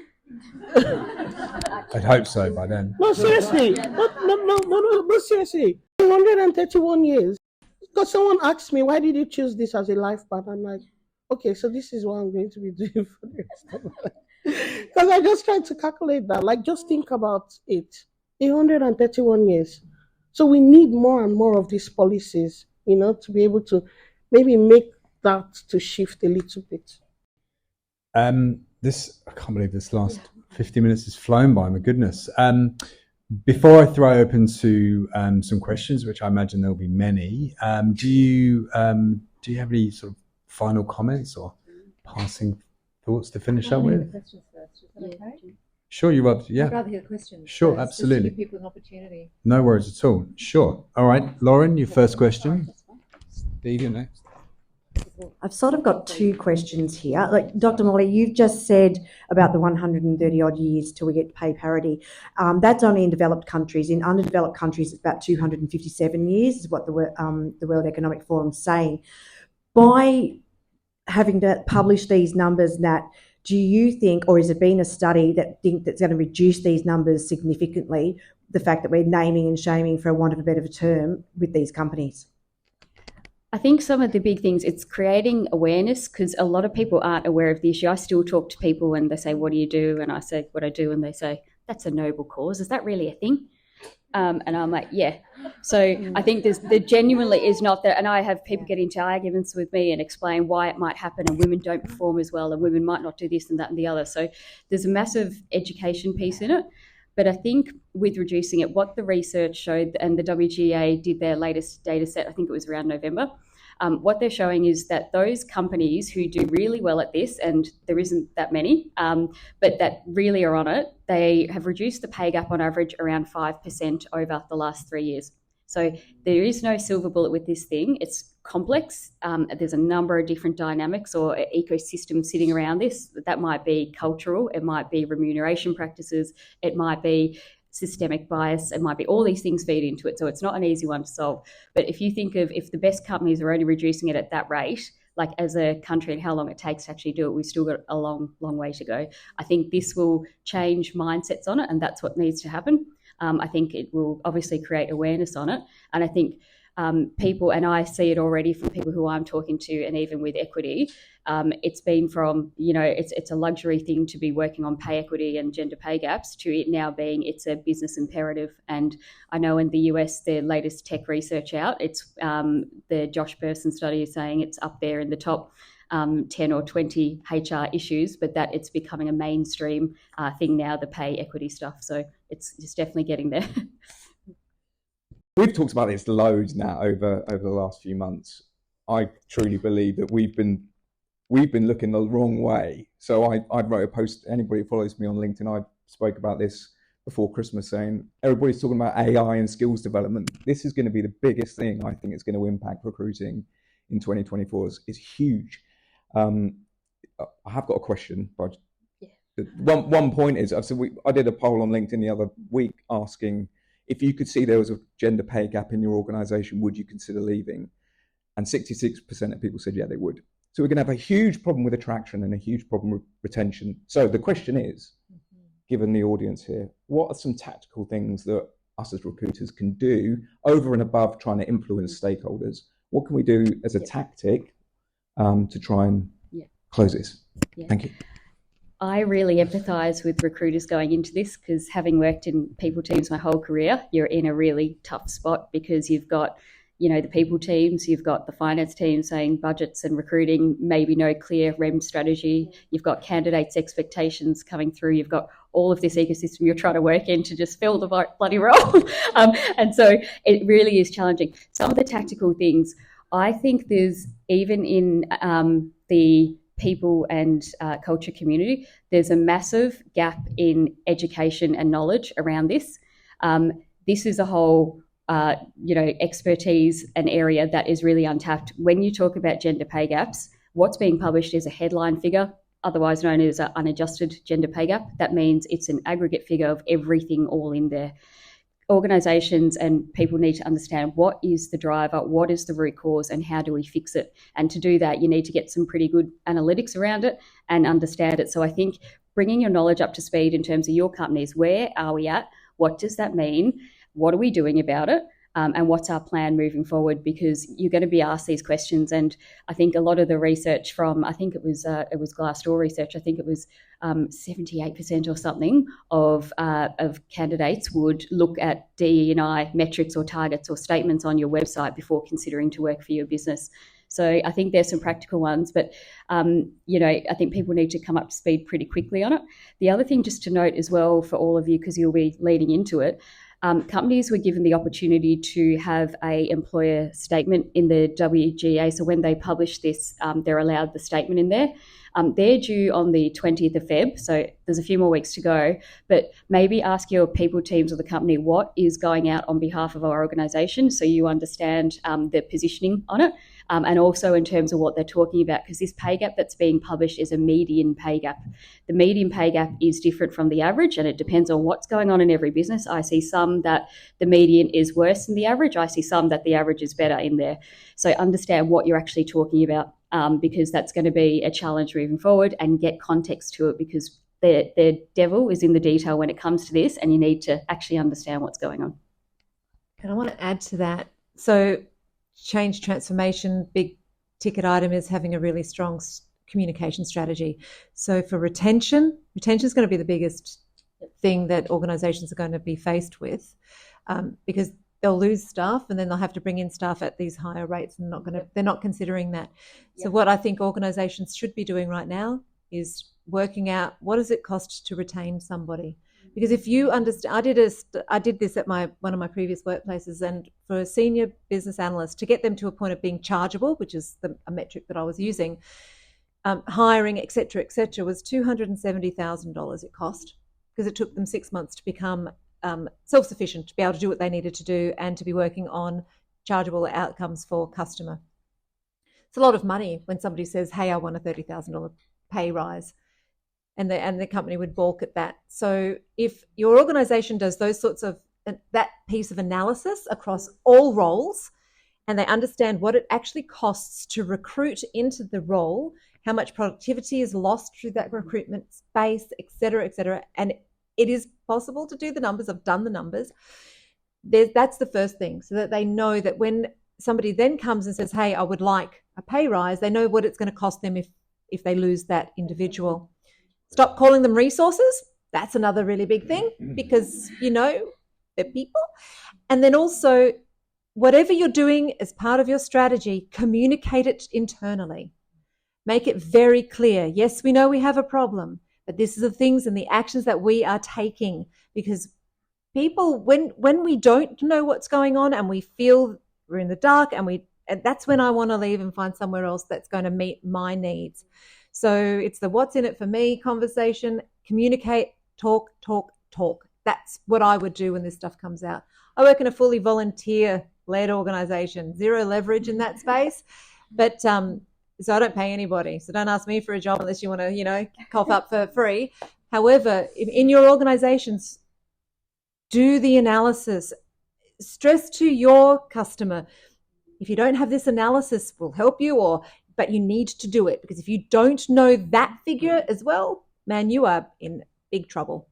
I'd hope so by then. No, seriously. No, seriously. 131 years. Because someone asked me, why did you choose this as a life path? I'm like, okay, so this is what I'm going to be doing for the rest of my life. Because I just tried to calculate that. Like, just think about it. 131 years. So we need more and more of these policies, to be able to maybe make that to shift a little bit. I can't believe this last 50 minutes has flown by, my goodness. Before I throw open to some questions, which I imagine there'll be many, do you have any sort of final comments or passing thoughts to finish up with? Questions first, is that okay? Sure, you're up. Yeah. I'd rather hear the questions. Sure, first, absolutely. just to give people an opportunity. No worries at all. Sure. All right, Lauren, your first question. There you go next. I've sort of got two questions here. Like, Dr. Morley, you've just said about the 130 odd years till we get to pay parity. That's only in developed countries. In underdeveloped countries, it's about 257 years is what the World Economic Forum is saying. By having to publish these numbers, Nat, do you think, or has there been a study that's going to reduce these numbers significantly, the fact that we're naming and shaming, for want of a better term, with these companies? I think some of the big things, it's creating awareness, because a lot of people aren't aware of the issue. I still talk to people and they say, what do you do? And I say, what I do. And they say, that's a noble cause. Is that really a thing? And I'm like, yeah. So I think there genuinely is not that. And I have people get into arguments with me and explain why it might happen, and women don't perform as well, and women might not do this and that and the other. So there's a massive education piece in it. But I think with reducing it, what the research showed, and the WGA did their latest data set, I think it was around November, what they're showing is that those companies who do really well at this, and there isn't that many, but that really are on it, they have reduced the pay gap on average around 5% over the last 3 years. So there is no silver bullet with this thing. It's complex. There's a number of different dynamics or ecosystems sitting around this. That might be cultural, it might be remuneration practices, it might be systemic bias, it might be all these things feed into it. So it's not an easy one to solve. But if you think of, if the best companies are only reducing it at that rate, like as a country, and how long it takes to actually do it, we've still got a long way to go. I think this will change mindsets on it, and that's what needs to happen. I think it will obviously create awareness on it. And I think people, and I see it already from people who I'm talking to, and even with equity, it's been from, it's a luxury thing to be working on pay equity and gender pay gaps, to it now being, it's a business imperative. And I know in the US, their latest tech research out, it's the Josh Bersin study is saying it's up there in the top 10 or 20 HR issues, but that it's becoming a mainstream thing now, the pay equity stuff. So it's definitely getting there. We've talked about this loads now over the last few months. I truly believe that we've been looking the wrong way. So I wrote a post, anybody who follows me on LinkedIn, I spoke about this before Christmas, saying everybody's talking about AI and skills development. This is going to be the biggest thing I think it's going to impact recruiting in 2024. It's huge. I have got a question, but one point is, I did a poll on LinkedIn the other week asking if you could see there was a gender pay gap in your organisation, would you consider leaving? And 66% of people said, yeah, they would. So we're going to have a huge problem with attraction and a huge problem with retention. So the question is, given the audience here, what are some tactical things that us as recruiters can do over and above trying to influence stakeholders? What can we do as a tactic to try and close this? Thank you. I really empathise with recruiters going into this, because having worked in people teams my whole career, you're in a really tough spot, because you've got, the people teams, you've got the finance team saying budgets and recruiting, maybe no clear REM strategy. You've got candidates' expectations coming through. You've got all of this ecosystem you're trying to work in to just fill the bloody role. And so it really is challenging. Some of the tactical things, I think there's, even in the people and culture community, there's a massive gap in education and knowledge around this. This is a whole expertise, an area that is really untapped. When you talk about gender pay gaps, what's being published is a headline figure, otherwise known as an unadjusted gender pay gap. That means it's an aggregate figure of everything all in there. Organisations and people need to understand what is the driver, what is the root cause, and how do we fix it. And to do that, you need to get some pretty good analytics around it and understand it. So I think bringing your knowledge up to speed in terms of your companies, where are we at? What does that mean? What are we doing about it? And what's our plan moving forward? Because you're going to be asked these questions. And I think a lot of the research from, I think it was Glassdoor research, I think it was 78% or something of candidates would look at DE&I metrics or targets or statements on your website before considering to work for your business. So I think there's some practical ones, but I think people need to come up to speed pretty quickly on it. The other thing just to note as well for all of you, because you'll be leading into it, companies were given the opportunity to have a employer statement in the WGA. So when they publish this, they're allowed the statement in there. They're due on the 20th of Feb, so there's a few more weeks to go. But maybe ask your people teams or the company what is going out on behalf of our organisation, so you understand the positioning on it. And also in terms of what they're talking about, because this pay gap that's being published is a median pay gap. The median pay gap is different from the average, and it depends on what's going on in every business. I see some that the median is worse than the average. I see some that the average is better in there. So understand what you're actually talking about, because that's going to be a challenge moving forward, and get context to it, because the devil is in the detail when it comes to this, and you need to actually understand what's going on. And I want to add to that. So change transformation, big ticket item is having a really strong communication strategy. So for retention is going to be the biggest thing that organisations are going to be faced with, because they'll lose staff and then they'll have to bring in staff at these higher rates, and they're not considering that. So what I think organisations should be doing right now is working out, what does it cost to retain somebody? Because if you understand, I did this at one of my previous workplaces, and for a senior business analyst, to get them to a point of being chargeable, which is a metric that I was using, hiring, et cetera, was $270,000 it cost, because it took them 6 months to become self-sufficient, to be able to do what they needed to do and to be working on chargeable outcomes for customer. It's a lot of money when somebody says, hey, I want a $30,000 pay rise. And the company would balk at that. So if your organisation does those sorts of, that piece of analysis across all roles, and they understand what it actually costs to recruit into the role, how much productivity is lost through that recruitment space, et cetera, and it is possible to do the numbers. I've done the numbers. That's the first thing, so that they know that when somebody then comes and says, hey, I would like a pay rise, they know what it's going to cost them if they lose that individual. Stop calling them resources. That's another really big thing, because, they're people. And then also, whatever you're doing as part of your strategy, communicate it internally. Make it very clear. Yes, we know we have a problem, but this is the things and the actions that we are taking, because people, when we don't know what's going on and we feel we're in the dark, and that's when I want to leave and find somewhere else that's going to meet my needs. So it's the what's in it for me conversation, communicate, talk. That's what I would do when this stuff comes out. I work in a fully volunteer-led organisation, zero leverage in that space, but so I don't pay anybody. So don't ask me for a job unless you want to, cough up for free. However, in your organisations, do the analysis. Stress to your customer, if you don't have this analysis, we'll help you, but you need to do it, because if you don't know that figure as well, man, you are in big trouble.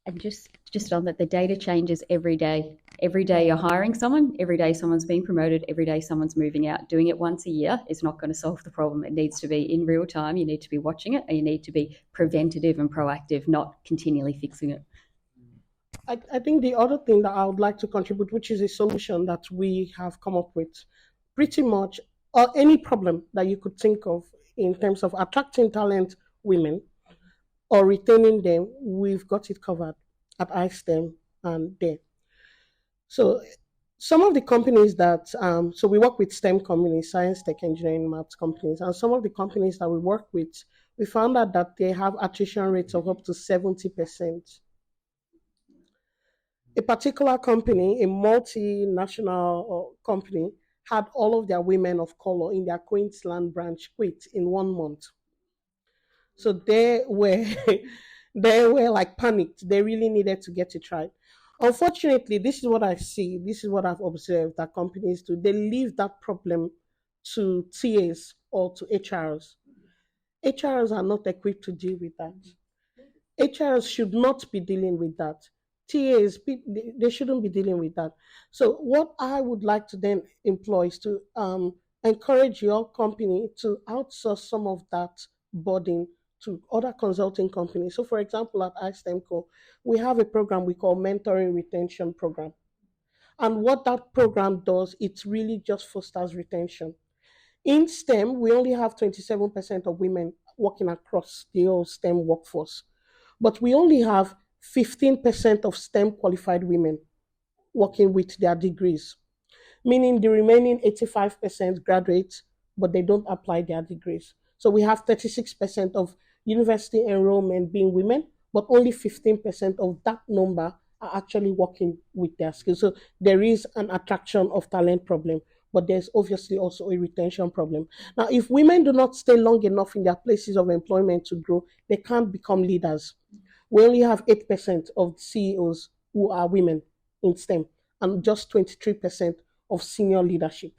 And just on that, the data changes every day. Every day you're hiring someone, every day someone's being promoted, every day someone's moving out. Doing it once a year is not going to solve the problem. It needs to be in real time. You need to be watching it, and you need to be preventative and proactive, not continually fixing it. I think the other thing that I would like to contribute, which is a solution that we have come up with, pretty much any problem that you could think of in terms of attracting talent women or retaining them, we've got it covered at iSTEM and there. So some of the companies that, so we work with STEM companies, science, tech, engineering, maths companies, and some of the companies that we work with, we found out that they have attrition rates of up to 70%. A particular company, a multinational company, had all of their women of color in their Queensland branch quit in 1 month. So they were like panicked. They really needed to get it right. Unfortunately, this is what I see. This is what I've observed that companies do. They leave that problem to TAs or to HRs. HRs are not equipped to deal with that. HRs should not be dealing with that. TAs, they shouldn't be dealing with that. So what I would like to then employ is to encourage your company to outsource some of that burden to other consulting companies. So for example, at iSTEMco, we have a program we call Mentoring Retention Program. And what that program does, it really just fosters retention. In STEM, we only have 27% of women working across the whole STEM workforce. But we only have 15% of STEM qualified women working with their degrees, meaning the remaining 85% graduate, but they don't apply their degrees. So we have 36% of university enrollment being women, but only 15% of that number are actually working with their skills. So there is an attraction of talent problem, but there's obviously also a retention problem. Now, if women do not stay long enough in their places of employment to grow, they can't become leaders. We only have 8% of CEOs who are women in STEM and just 23% of senior leadership.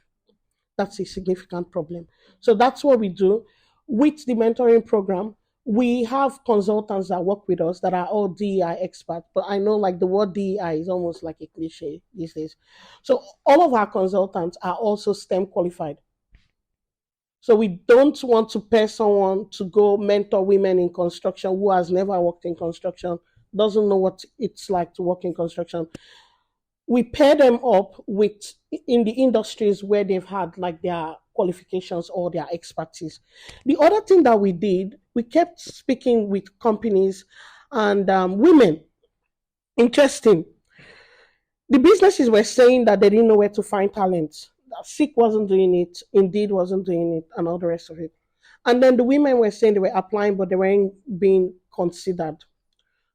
That's a significant problem. So that's what we do. With the mentoring program, we have consultants that work with us that are all DEI experts, but I know like the word DEI is almost like a cliche these days. So all of our consultants are also STEM qualified. So we don't want to pay someone to go mentor women in construction who has never worked in construction, doesn't know what it's like to work in construction. We pair them up with in the industries where they've had like their qualifications or their expertise. The other thing that we did, we kept speaking with companies and women. Interesting. The businesses were saying that they didn't know where to find talent. Seek wasn't doing it, Indeed wasn't doing it, and all the rest of it. And then the women were saying they were applying, but they weren't being considered.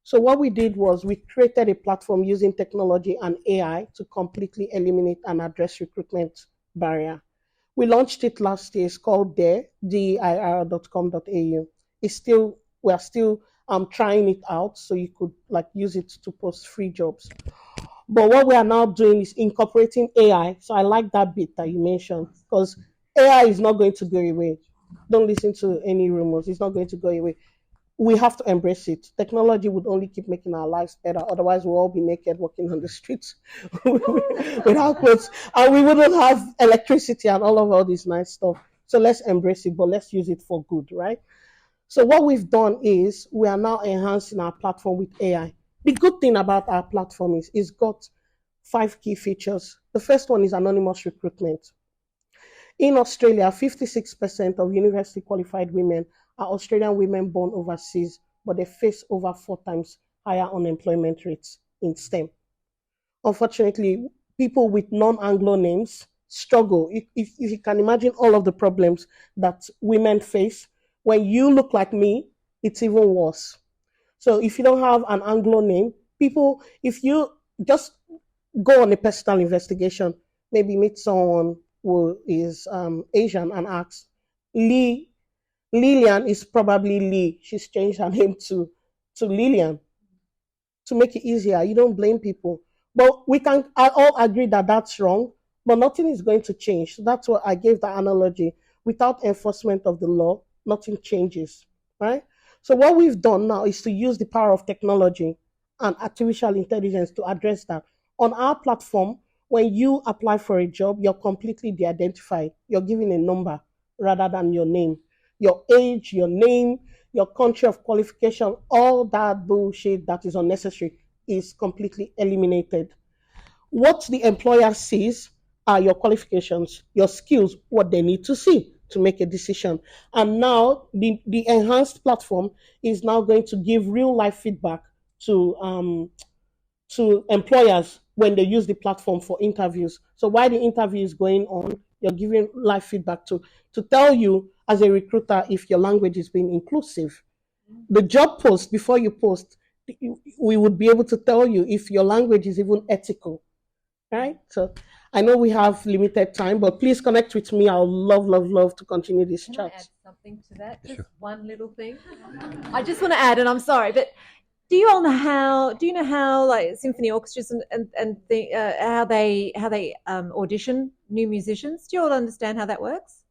So what we did was we created a platform using technology and AI to completely eliminate and address recruitment barrier. We launched it last year. It's called deir.com.au. We're still trying it out, so you could like use it to post free jobs. But what we are now doing is incorporating AI. So I like that bit that you mentioned, because AI is not going to go away. Don't listen to any rumors. It's not going to go away. We have to embrace it. Technology would only keep making our lives better. Otherwise, we'll all be naked walking on the streets without clothes. And we wouldn't have electricity and all of this nice stuff. So let's embrace it, but let's use it for good, right? So what we've done is we are now enhancing our platform with AI. The good thing about our platform is it's got 5 key features. The first one is anonymous recruitment. In Australia, 56% of university qualified women are Australian women born overseas, but they face over 4 times higher unemployment rates in STEM. Unfortunately, people with non-Anglo names struggle. If you can imagine all of the problems that women face, when you look like me, it's even worse. So if you don't have an Anglo name, people, if you just go on a personal investigation, maybe meet someone who is Asian and ask, Lillian is probably Lee. She's changed her name to Lillian to make it easier. You don't blame people. But we can all agree that that's wrong, but nothing is going to change. So that's what I gave the analogy. Without enforcement of the law, nothing changes, right? So what we've done now is to use the power of technology and artificial intelligence to address that. On our platform, when you apply for a job, you're completely de-identified. You're given a number rather than your name. Your age, your name, your country of qualification, all that bullshit that is unnecessary is completely eliminated. What the employer sees are your qualifications, your skills, what they need to see to make a decision. And now the enhanced platform is now going to give real life feedback to employers when they use the platform for interviews. So while the interview is going on, you're giving live feedback to tell you as a recruiter if your language is being inclusive. The job post, before you post, we would be able to tell you if your language is even ethical, right? So I know we have limited time, but please connect with me. I'll love to continue this Can chat. I add something to that? Just one little thing. I just want to add, and I'm sorry, but do you know how like symphony orchestras how they audition new musicians? Do you all understand how that works?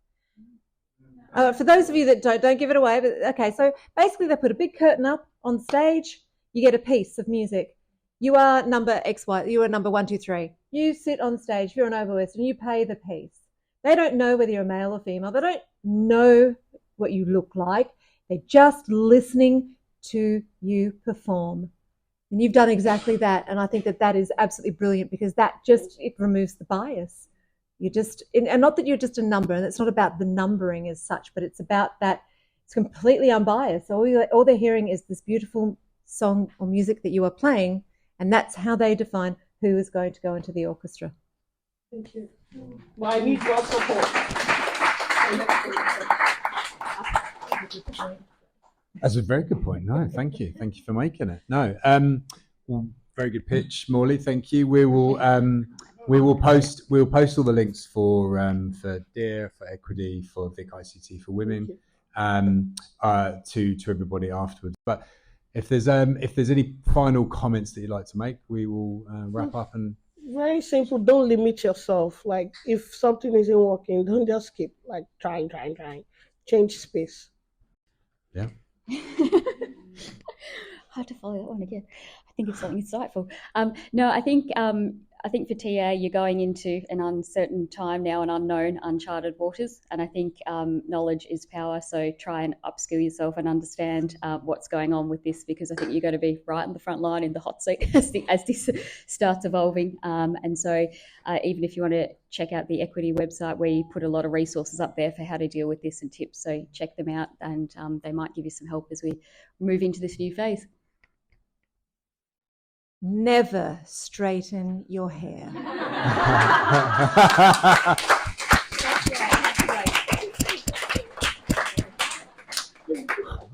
For those of you that don't give it away, but okay, so basically they put a big curtain up on stage, you get a piece of music. You are number XY, you are number 1, 2, 3. You sit on stage, you're an oboist, and you play the piece. They don't know whether you're male or female. They don't know what you look like. They're just listening to you perform. And you've done exactly that. And I think that is absolutely brilliant because it removes the bias. And not that you're just a number, and it's not about the numbering as such, but it's about that it's completely unbiased. All they're hearing is this beautiful song or music that you are playing, and that's how they define who is going to go into the orchestra. Thank you. Well, I need your support. That's a very good point. No, thank you. Thank you for making it. No, well, very good pitch, Morley. Thank you. We'll post all the links for DEA, for Equity, for Vic ICT for Women, to everybody afterwards. But if there's any final comments that you'd like to make, we will wrap up. And very simple. Don't limit yourself. Like if something isn't working, don't just keep like trying. Change space. Yeah. Hard to follow that one again. I think it's something insightful. No, I think for TA, you're going into an uncertain time now, an unknown, uncharted waters. And I think knowledge is power. So try and upskill yourself and understand what's going on with this, because I think you're going to be right in the front line in the hot seat as this starts evolving. And so even if you want to check out the Equity website, we put a lot of resources up there for how to deal with this and tips. So check them out, and they might give you some help as we move into this new phase. Never straighten your hair.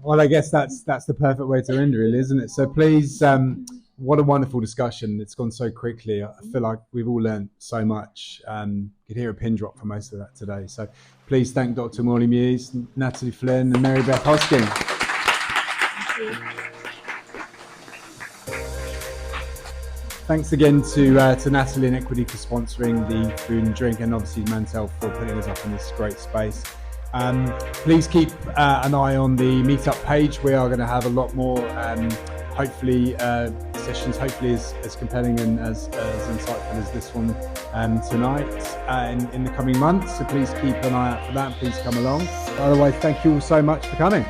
Well, I guess that's the perfect way to end, really, isn't it? So please, what a wonderful discussion. It's gone so quickly. I feel like we've all learned so much. You could hear a pin drop for most of that today. So please thank Dr. Morley Muse, Natalie Flynn and Mary Beth Hosking. Thanks again to Natalie and Equity for sponsoring the food and drink, and obviously Mantel for putting us up in this great space. Please keep an eye on the meetup page. We are going to have a lot more, hopefully, sessions, hopefully as compelling and as insightful as this one tonight in the coming months. So please keep an eye out for that. Please come along. Otherwise, thank you all so much for coming.